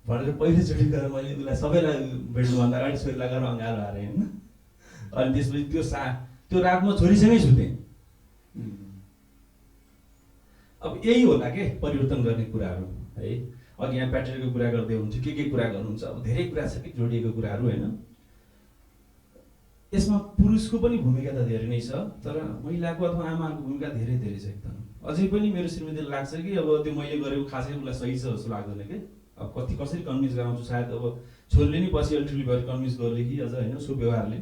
भनेर पहिलोचोटि गएर मैले उसलाई सबैलाई भेट्नुभन्दा अगाडि छोरीलाई गएर अँगालो हारेँ होइन अनि त्यसपछि त्यो रात म छोरीसँगै सुतेँ अब यही होला के परिवर्तन गर्ने कुराहरू है अघि यहाँ प्याटर्नको कुरा गर्दै हुन्थ्यो के कुरा गर्नुहुन्छ अब धेरै कुरा छ कि जोडिएको कुराहरू होइन यसमा पुरुषको पनि भूमिका त धेरै नै छ तर महिलाको अथवा आमाको भूमिका धेरै धेरै छ एकदम अझै पनि मेरो श्रीमतीलाई लाग्छ कि अब त्यो मैले गरेको खासै उसलाई सही छ जस्तो लाग्दैन कि अब कसरी कन्भिन्स गराउँछु सायद अब छोरीले नै पछि अल्टिमेटली भएर कन्भिन्स गर्ले कि अझ होइन उसको व्यवहारले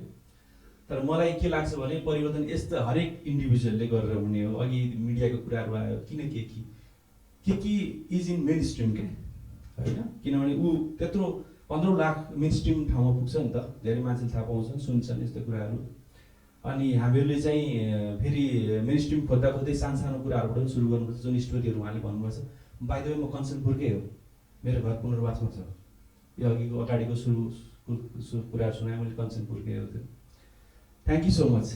तर मलाई के लाग्छ भने परिवर्तन यस्तो हरेक इन्डिभिजुअलले गरेर हुने हो अघि मिडियाको कुराहरू आयो किन के इज इन मेन स्ट्रिम के होइन किनभने ऊ त्यत्रो 15 लाख मेन स्ट्रिम ठाउँमा पुग्छ नि त धेरै मान्छेले थाहा पाउँछन् सुन्छन् यस्तो कुराहरू अनि हामीहरूले चाहिँ फेरि मेन स्ट्रिम खोज्दै सानो कुराहरूबाट पनि सुरु गर्नुपर्छ जुन स्टोरीहरू उहाँले भन्नुभएको छ बाइ द वे म कञ्चनपुरकै हो मेरो घर पुनर्वासमा छ यो अघिको अगाडिको सुरु कुराहरू सुनाएँ मैले कञ्चनपुरकै हो त्यो थ्याङ्क यू सो मच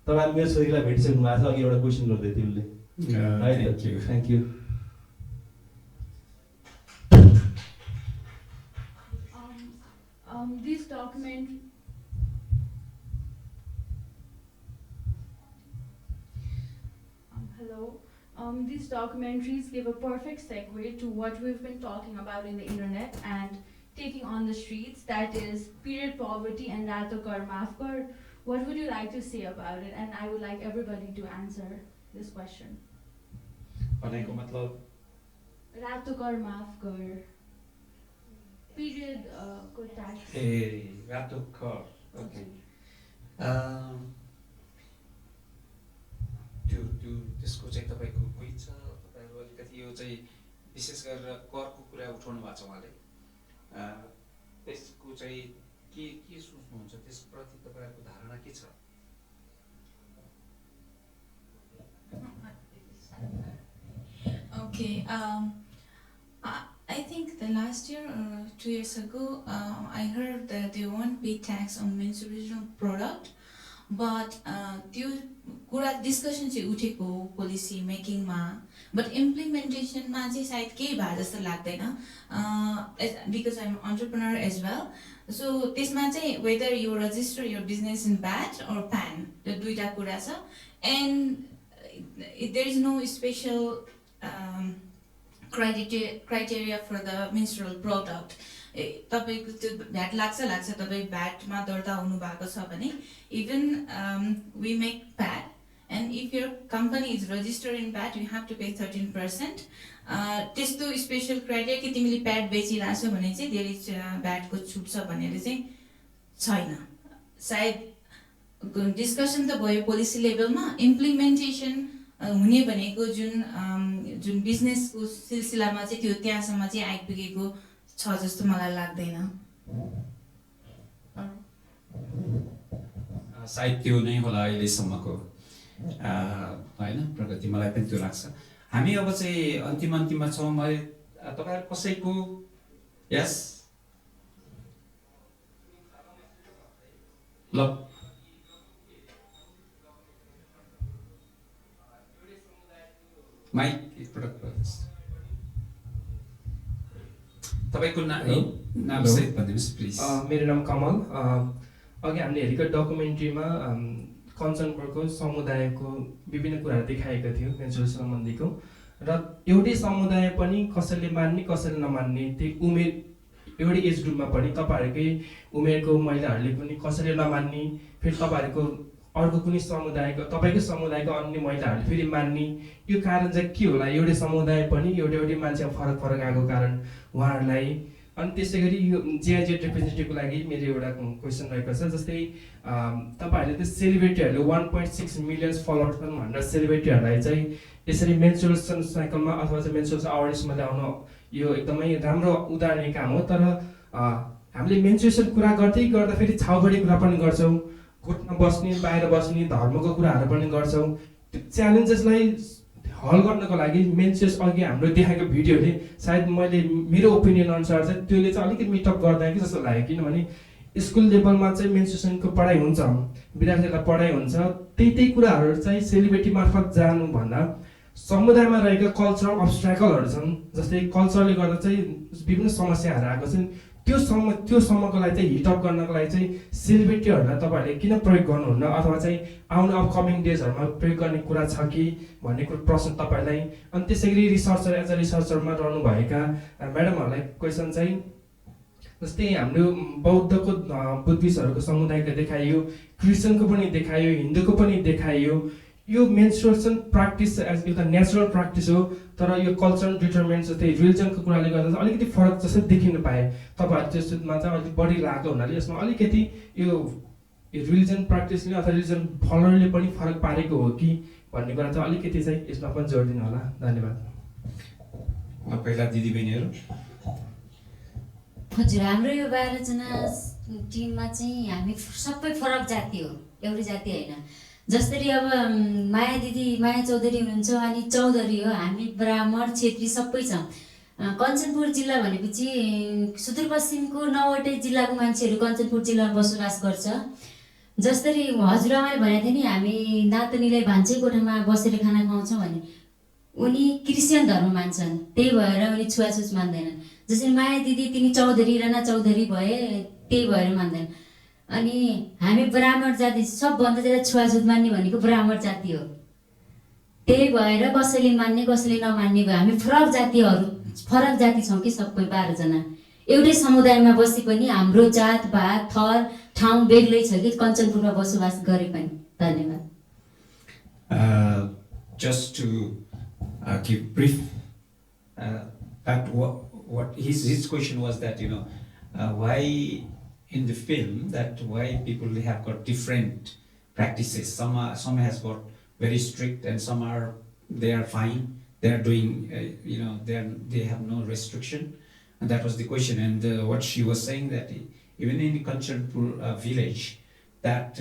तपाईँले मेरो छोरीलाई भेटिसक्नु भएको छ अघि एउटा क्वेसन गर्दै थियो उसले thank you This document these documentaries give a perfect segue to what we've been talking about in the internet and taking on the streets, that is period poverty and Rato Kar Maaf Kar. What would you like to say about it? And I would like everybody to answer this question. भनेको मतलब Rato Kar Maaf Kar. Period को tax. Rato Kar. Okay. त्यो त्यसको चाहिँ तपाईँको कोही छ तपाईँहरू अलिकति यो चाहिँ विशेष गरेर करको कुरा उठाउनु भएको छ उहाँले त्यसको चाहिँ के सोच्नुहुन्छ त्यसप्रति तपाईँहरूको धारणा के छ Okay, I think the last year or 2 years ago, I heard that there won't be tax on menstruation product, but त्यो कुरा डिस्कसन चाहिँ उठेको पोलिसी मेकिङमा बट इम्प्लिमेन्टेसनमा चाहिँ सायद केही भए जस्तो लाग्दैन because I am entrepreneur as well so त्यसमा चाहिँ whether you register your business in VAT or PAN त्यो दुईवटा कुरा छ and there is no special criteria for the menstrual product. तपाईको त्यो भ्याट लाग्छ तपाईँ भ्याटमा दर्ता हुनु भएको छ भने even we make pad and if your company is registered in VAT, you have to pay 13%. त्यस्तो स्पेशल क्राइटेरिया कि तिमीले प्याड बेचिरहेछौ भने चाहिँ धेरै भ्याटको छुट छ भनेर चाहिँ छैन। सायद डिस्कसन त भयो पोलिसी लेभलमा, इम्प्लिमेन्टेसन हुने भनेको जुन बिजनेसको सिलसिलामा चाहिँ त्यो त्यहाँसम्म चाहिँ आइपुगेको छ जस्तो मलाई लाग्दैन। सायद त्यो नै होला अहिलेसम्मको होइन प्रगति, मलाई पनि त्यो लाग्छ। हामी अब चाहिँ अन्तिममा छौँ। मैले तपाईँहरू कसैको यस ल माइक तपाईँको नाम सहित भनिदिनुहोस् प्लिज। मेरो नाम कमल। अघि हामीले हेरेको डकुमेन्ट्रीमा कञ्चनपुरको समुदायको विभिन्न कुराहरू देखाएको थियो मेन्स्ट्रुएसन सम्बन्धीको, र एउटै समुदाय पनि कसैले मान्ने कसैले नमान्ने, त्यो उमेर एउटै एज ग्रुपमा पनि तपाईँहरूकै उमेरको महिलाहरूले पनि कसैले नमान्ने, फेरि तपाईँहरूको अर्को कुनै समुदायको तपाईँकै समुदायको अन्य महिलाहरूले फेरि मान्ने, यो कारण चाहिँ के होला? एउटै समुदाय पनि एउटै मान्छेमा फरक आएको कारण उहाँहरूलाई। अनि त्यसै गरी यो जेआइजेड रिप्रेजेन्टेटिभको लागि मेरो एउटा क्वेसन रहेको छ। जस्तै तपाईँहरूले त्यो सेलिब्रिटीहरूले 1.6 मिलियन फलोवर्स छन् भनेर सेलिब्रिटीहरूलाई चाहिँ यसरी मेन्स्ट्रुएसन साइकलमा अथवा चाहिँ मेन्स्ट्रुएसन अवेरनेसमा ल्याउन यो एकदमै राम्रो उदाहरणीय काम हो। तर हामीले मेन्स्ट्रुएसन कुरा गर्दै गर्दा फेरि छाउबडी कुरा पनि गर्छौँ, कोर्टमा बस्ने बाहिर बस्ने धर्मको कुराहरू पनि गर्छौँ। त्यो च्यालेन्जेसलाई हल गर्नको लागि मेन्स्ट्रुएसन अघि हाम्रो देखाएको भिडियोले सायद मैले मेरो ओपिनियन अनुसार चाहिँ त्यसले चाहिँ अलिकति मिटअप गर्दैन कि जस्तो लाग्यो। किनभने स्कुल लेभलमा चाहिँ मेन्स्ट्रुएसनको पढाइ हुन्छ, विद्यार्थीहरूलाई पढाइ हुन्छ, त्यही कुराहरू चाहिँ सेलिब्रिटी मार्फत जानुभन्दा समुदायमा रहेका कल्चरल अब्स्ट्याकलहरू छन्। जस्तै कल्चरले गर्दा चाहिँ विभिन्न समस्याहरू आएको छन्, त्यो सम्मको लागि चाहिँ हिटअप गर्नको लागि चाहिँ सेलिब्रिटीहरूलाई तपाईँहरूले किन प्रयोग गर्नुहुन्न, अथवा चाहिँ आउने अपकमिङ डेजहरूमा प्रयोग गर्ने कुरा छ कि भन्ने प्रश्न तपाईँलाई। अनि त्यसै गरी रिसर्चर एज अ रिसर्चरमा रहनुभएका म्याडमहरूलाई क्वेसन चाहिँ जस्तै हाम्रो बौद्धको बुद्धिस्टहरूको समुदायको देखाइयो, क्रिस्चियनको पनि देखाइयो, हिन्दूको पनि देखाइयो। यो मेन्स्ट्रुएसन प्र्याक्टिस एज एउटा नेचुरल प्र्याक्टिस हो, तर यो कल्चरल डिटरमिनेन्ट जस्तै रिलिजनको कुराले गर्दा चाहिँ अलिकति फरक जस्तै देखिन पाए। तपाईँहरू त्यसमा चाहिँ अलिक बढी लागेको हुनाले यसमा अलिकति यो रिलिजन प्र्याक्टिसले अथवा रिलिजन फलोअरले पनि फरक पारेको हो कि भन्ने कुरा चाहिँ अलिकति चाहिँ यसमा पनि जोड दिनु होला। धन्यवाद। पहिला दिदीबहिनीहरू। हजुर, हाम्रो यो 12जना टिममा चाहिँ हामी सबै फरक जाति हो, एउटै जाति होइन। जसरी अब माया दिदी माया चौधरी हुनुहुन्छ, अनि चौधरी हो, हामी ब्राह्मण छेत्री सबै छौँ। कञ्चनपुर जिल्ला भनेपछि सुदूरपश्चिमको 9वटै जिल्लाको मान्छेहरू कञ्चनपुर जिल्लामा बसोबास गर्छ। जसरी हजुरआमाले भनेको थियो नि हामी नातनीलाई भान्से कोठामा बसेर खाना खुवाउँछौँ भने, उनी क्रिस्चियन धर्म मान्छन्, त्यही भएर उनी छुवाछुत मान्दैनन्। जसरी माया दिदी तिमी चौधरी राणा चौधरी भए, त्यही भएर मान्दैन। अनि हामी ब्राह्मण जाति सबभन्दा ज्यादा छुवाछुत मान्ने भनेको ब्राह्मण जाति हो, त्यही भएर कसैले मान्ने कसैले नमान्ने भयो। हामी फरक जाति छौँ कि सबै 12जना एउटै समुदायमा बसे पनि हाम्रो जात भात थर ठाउँ बेग्लै छ कि कञ्चनपुरमा बसोबास गरे पनि। धन्यवाद। Just to give brief that what his question was that why in the film that why people have got different practices. Some has got very strict and some they are fine. They are doing they have no restriction, and that was the question. And what she was saying that even in Kanchanpur village that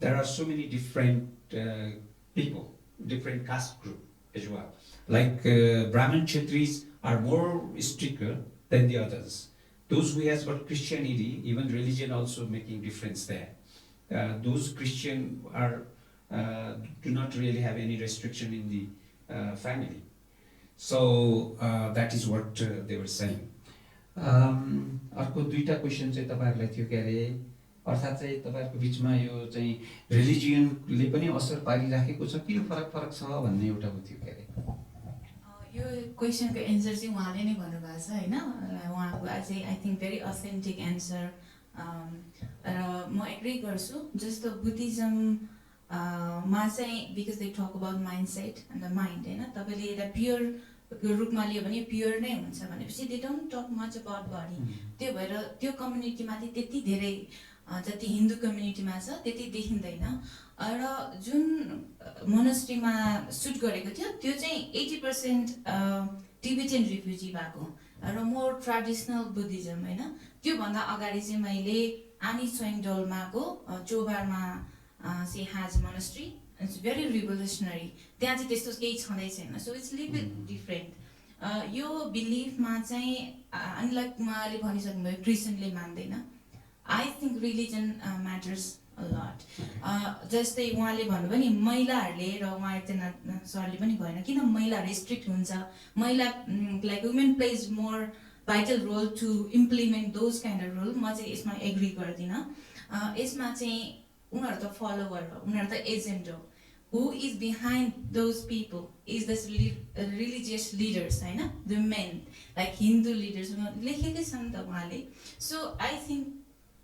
there are so many different people, different caste group as well. Like Brahmin Kshetris are more stricter than the others. Those who has got Christianity, even religion also making difference there. Those Christian are do not really have any restriction in the family. So that is what they were saying. अर्को दुईटा question चाहिँ तपाईहरुलाई थियो के अरे, अर्थात् चाहिँ तपाईहरुको बीचमा यो चाहिँ रिलिजियनले पनि असर पारिराखेको छ कि फरक छ भन्ने एउटा थियो के अरे। यो क्वेसनको एन्सर चाहिँ उहाँले नै भन्नुभएको छ हैन, उहाँको चाहिँ I think very authentic answer. र म एग्री गर्छु। जस्तो बुद्धिज्म मा चाहिँ because they talk about mindset and the mind होइन, तपाईँले एउटा प्योर रूपमा लियो भने प्योर नै हुन्छ भनेपछि they don't talk much about body. त्यो भएर त्यो कम्युनिटीमाथि त्यति धेरै जति हिन्दू कम्युनिटीमा छ त्यति देखिँदैन। र जुन मोनेस्ट्रीमा सुट गरेको थियो त्यो चाहिँ 80% टिबेटियन रिफ्युजी भएको र मोर ट्रेडिसनल बुद्धिज्म होइन। त्योभन्दा अगाडि चाहिँ मैले आनी स्वयङडोल्माको चोबारमा से हाज मोनेस्ट्री, इट्स भेरी रिभोल्युसनरी, त्यहाँ चाहिँ त्यस्तो केही छँदै छैन। So it's live different. यो बिलिफमा चाहिँ अनलाइक उहाँले भनिसक्नुभयो क्रिस्चियनले मान्दैन। I think religion matters a lot. जस्तै उहाँले भन्नुभयो नि महिलाहरूले, र उहाँ एकजना सरले पनि भएन किन महिलाहरू स्ट्रिक्ट हुन्छ, महिला like women plays more vital role to implement those kind of role. म चाहिँ यसमा एग्री गर्दिनँ। यसमा चाहिँ उनीहरू त फलोवर हो, उनीहरू त एजेन्ट हो। Who is behind those people is the religious leaders होइन, the main like Hindu leaders लेखेकै छ नि त उहाँले। सो आई थिङ्क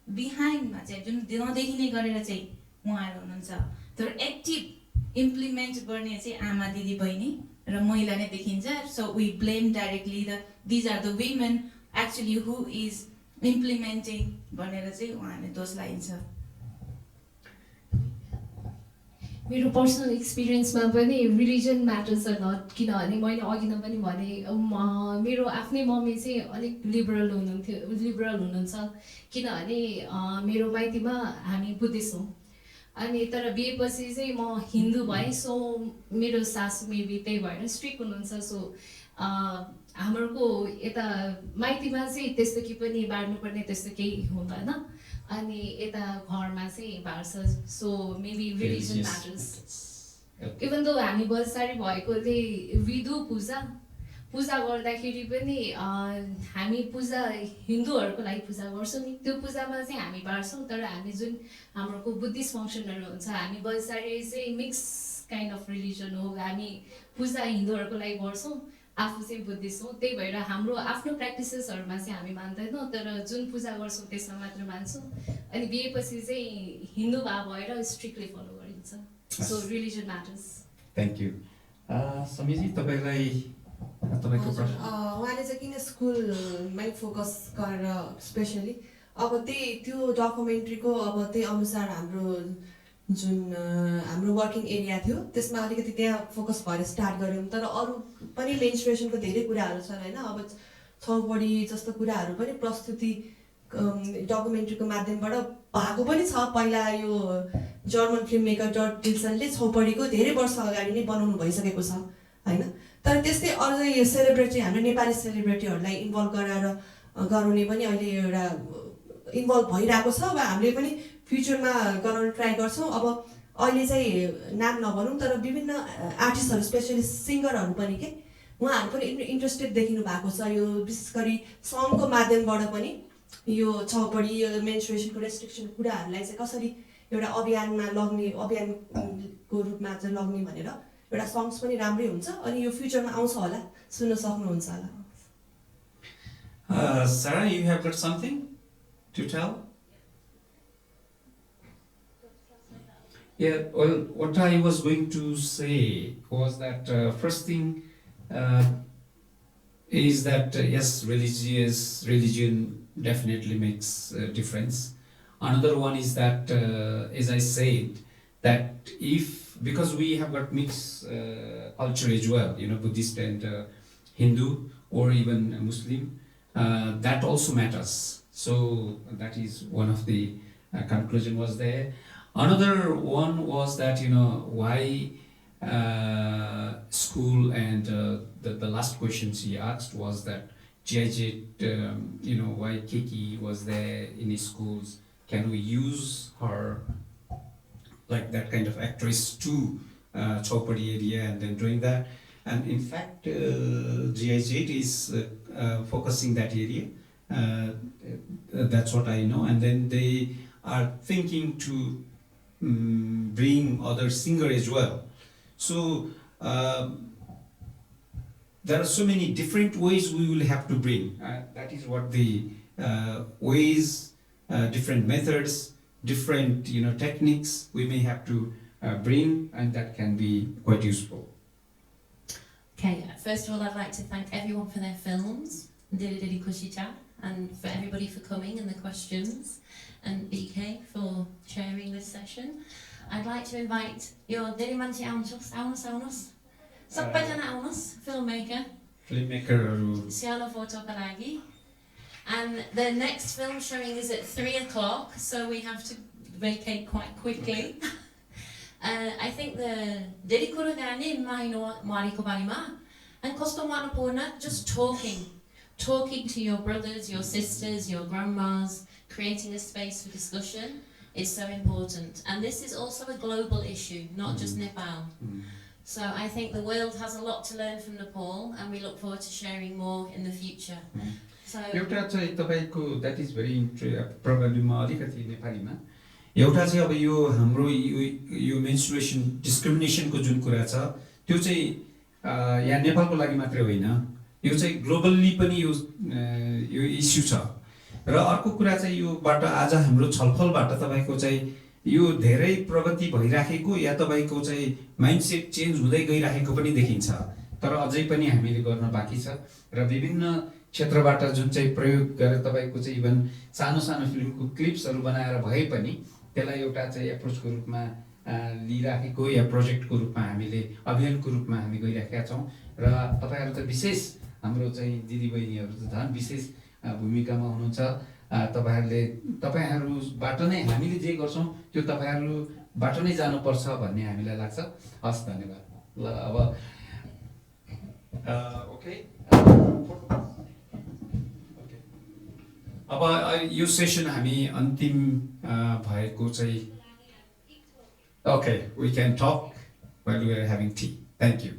बिहाइन्डमा चाहिँ जुन नदेखिने गरेर चाहिँ उहाँहरू हुनुहुन्छ, तर एक्टिभ इम्प्लिमेन्ट गर्ने चाहिँ आमा दिदी बहिनी र महिला नै देखिन्छ। So we blame directly the these are the women actually who is implementing भनेर चाहिँ उहाँहरूले दोष लगाइन्छ। मेरो पर्सनल एक्सपिरियन्समा पनि रिलिजन म्याटर्स अ लट, किनभने मैले अघि नै पनि भने मेरो आफ्नै मम्मी चाहिँ अलिक लिबरल हुनुहुन्छ, किनभने मेरो माइतीमा हामी बुद्धिस्ट हौँ। अनि तर बिहेपछि चाहिँ म हिन्दू भएँ। सो मेरो सासू मेबी त्यही भएर स्ट्रिक्ट हुनुहुन्छ। सो हाम्रो यता माइतीमा चाहिँ त्यस्तो केही पनि बाँड्नुपर्ने त्यस्तो केही हुँदैन, अनि यता घरमा चाहिँ बाँड्छ। So maybe religion matters. Even though हामी बलसारी भएकोले विधु पूजा गर्दाखेरि पनि हामी पूजा हिन्दूहरूको लागि पूजा गर्छौँ नि, त्यो पूजामा चाहिँ हामी बाँड्छौँ। तर हामी जुन हाम्रो बुद्धिस्ट फङ्सनहरू हुन्छ, हामी बलसारी चाहिँ मिक्स काइन्ड अफ रिलिजन हो। हामी पूजा हिन्दूहरूको लागि गर्छौँ, आफू चाहिँ बुद्धिस्ट हौँ। त्यही भएर हाम्रो आफ्नो प्र्याक्टिसेसहरूमा चाहिँ हामी मान्दैनौँ, तर जुन पूजा गर्छौँ त्यसमा मात्र मान्छौँ। अनि बिहेपछि चाहिँ हिन्दू भा भएर स्ट्रिक्टली फलो गरिन्छ। So religion matters. Thank you. समीजी तपाईँलाई तपाईँको प्रश्न। उहाँले चाहिँ किन स्कुलमै फोकस गरेर स्पेसली अब त्यो डकुमेन्ट्रीको अब त्यही अनुसार हाम्रो जुन हाम्रो वर्किङ एरिया थियो त्यसमा अलिकति त्यहाँ फोकस भएर स्टार्ट गऱ्यौँ। तर अरू पनि मेन्स्ट्रुएसनको धेरै कुराहरू छन् होइन। अब छौपडी जस्तो कुराहरू पनि प्रस्तुति डकुमेन्ट्रीको माध्यमबाट भएको पनि छ। पहिला यो जर्मन फिल्म मेकर जर्ज डिल्सनले छौपडीको धेरै वर्ष अगाडि नै बनाउनु भइसकेको छ होइन। तर त्यस्तै अझै यो सेलिब्रिटी हाम्रो नेपाली सेलिब्रिटीहरूलाई इन्भल्भ गराएर गराउने पनि अहिले एउटा इन्भल्भ भइरहेको छ। अब हामीले पनि फ्युचरमा गराउन ट्राई गर्छौँ। अब अहिले चाहिँ नाम नभनौँ तर विभिन्न आर्टिस्टहरू स्पेसली सिङ्गरहरू पनि उहाँहरू पनि इन्ट्रेस्टेड देखिनु भएको छ। यो विशेष गरी सङको माध्यमबाट पनि यो छौपडी यो मेन्स्ट्रुएसनको रेस्ट्रिक्सन कुराहरूलाई चाहिँ कसरी एउटा अभियानमा लग्ने अभियानको रूपमा चाहिँ लग्ने भनेर एउटा सङ्ग्स पनि राम्रै हुन्छ। अनि यो फ्युचरमा आउँछ होला, सुन्न सक्नुहुन्छ होला। Sarah, you have got something to tell? Yeah, well, what I was going to say was that first thing is that yes, religion definitely makes a difference. Another one is that, as I said, that because we have got mixed culture as well, Buddhist and Hindu or even Muslim, that also matters. So that is one of the conclusion was there. Another one was that why school, and the last question she asked was that GIJ, why Kiki was there in his schools? Can we use her like that kind of actress to Chowpadi area and then doing that? And in fact, GIJ is focusing that area. That's what I know. And then they are thinking to bring other singer as well. So there are so many different ways we will have to bring. That is what the ways, different methods, different techniques we may have to bring, and that can be quite useful. Okay, first of all, I'd like to thank everyone for their films, Diri Kushita, and for everybody for coming and the questions, and BK for chairing this session. I'd like to invite your Diri Manchi Aunus, Sabajana Aunus, filmmaker, Siano Photoka lagi. And the next film showing is at 3 o'clock, so we have to vacate quite quickly. I think the Diri Kurugani Mahino Mariko Balima and Kosto Manapurna, just talking to your brothers, your sisters, your grandmas, creating a space for discussion is so important. And this is also a global issue, not just Nepal. So I think the world has a lot to learn from Nepal, and we look forward to sharing more in the future. So एउटा चाहिँ तपाईको that is very probably म अलिकति नेपालीमा एउटा चाहिँ अब यो हाम्रो यो menstruation discrimination को जुन कुरा छ त्यो चाहिँ यहाँ नेपालको लागि मात्रै होइन, यो चाहिँ ग्लोबली पनि यो इस्यु छ। र अर्को कुरा चाहिँ योबाट आज हाम्रो छलफलबाट तपाईको चाहिँ यो धेरै प्रगति भइराखेको या तपाईको चाहिँ माइन्डसेट चेन्ज हुँदै गइराखेको पनि देखिन्छ, तर अझै पनि हामीले गर्न बाँकी छ। र विभिन्न क्षेत्रबाट जुन चाहिँ प्रयोग गरेर तपाईको चाहिँ इभन सानो सानो फिल्मको क्लिप्सहरू बनाएर भए पनि त्यसलाई एउटा चाहिँ एप्रोचको रूपमा लिइराखेको या प्रोजेक्टको रूपमा हामीले अभियानको रूपमा हामी गइराखेका छौँ। र तपाईहरु त विशेष हाम्रो चाहिँ दिदीबहिनीहरू त झन् विशेष भूमिकामा हुनुहुन्छ। तपाईहरुबाट नै हामीले जे गर्छौं त्यो तपाईहरुबाट नै जानुपर्छ भन्ने हामीलाई लाग्छ। हस्, धन्यवाद। ल अब ओके, अब यो सेसन हामी अन्तिम भएको चाहिँ okay, we can talk while we are having tea. Thank you.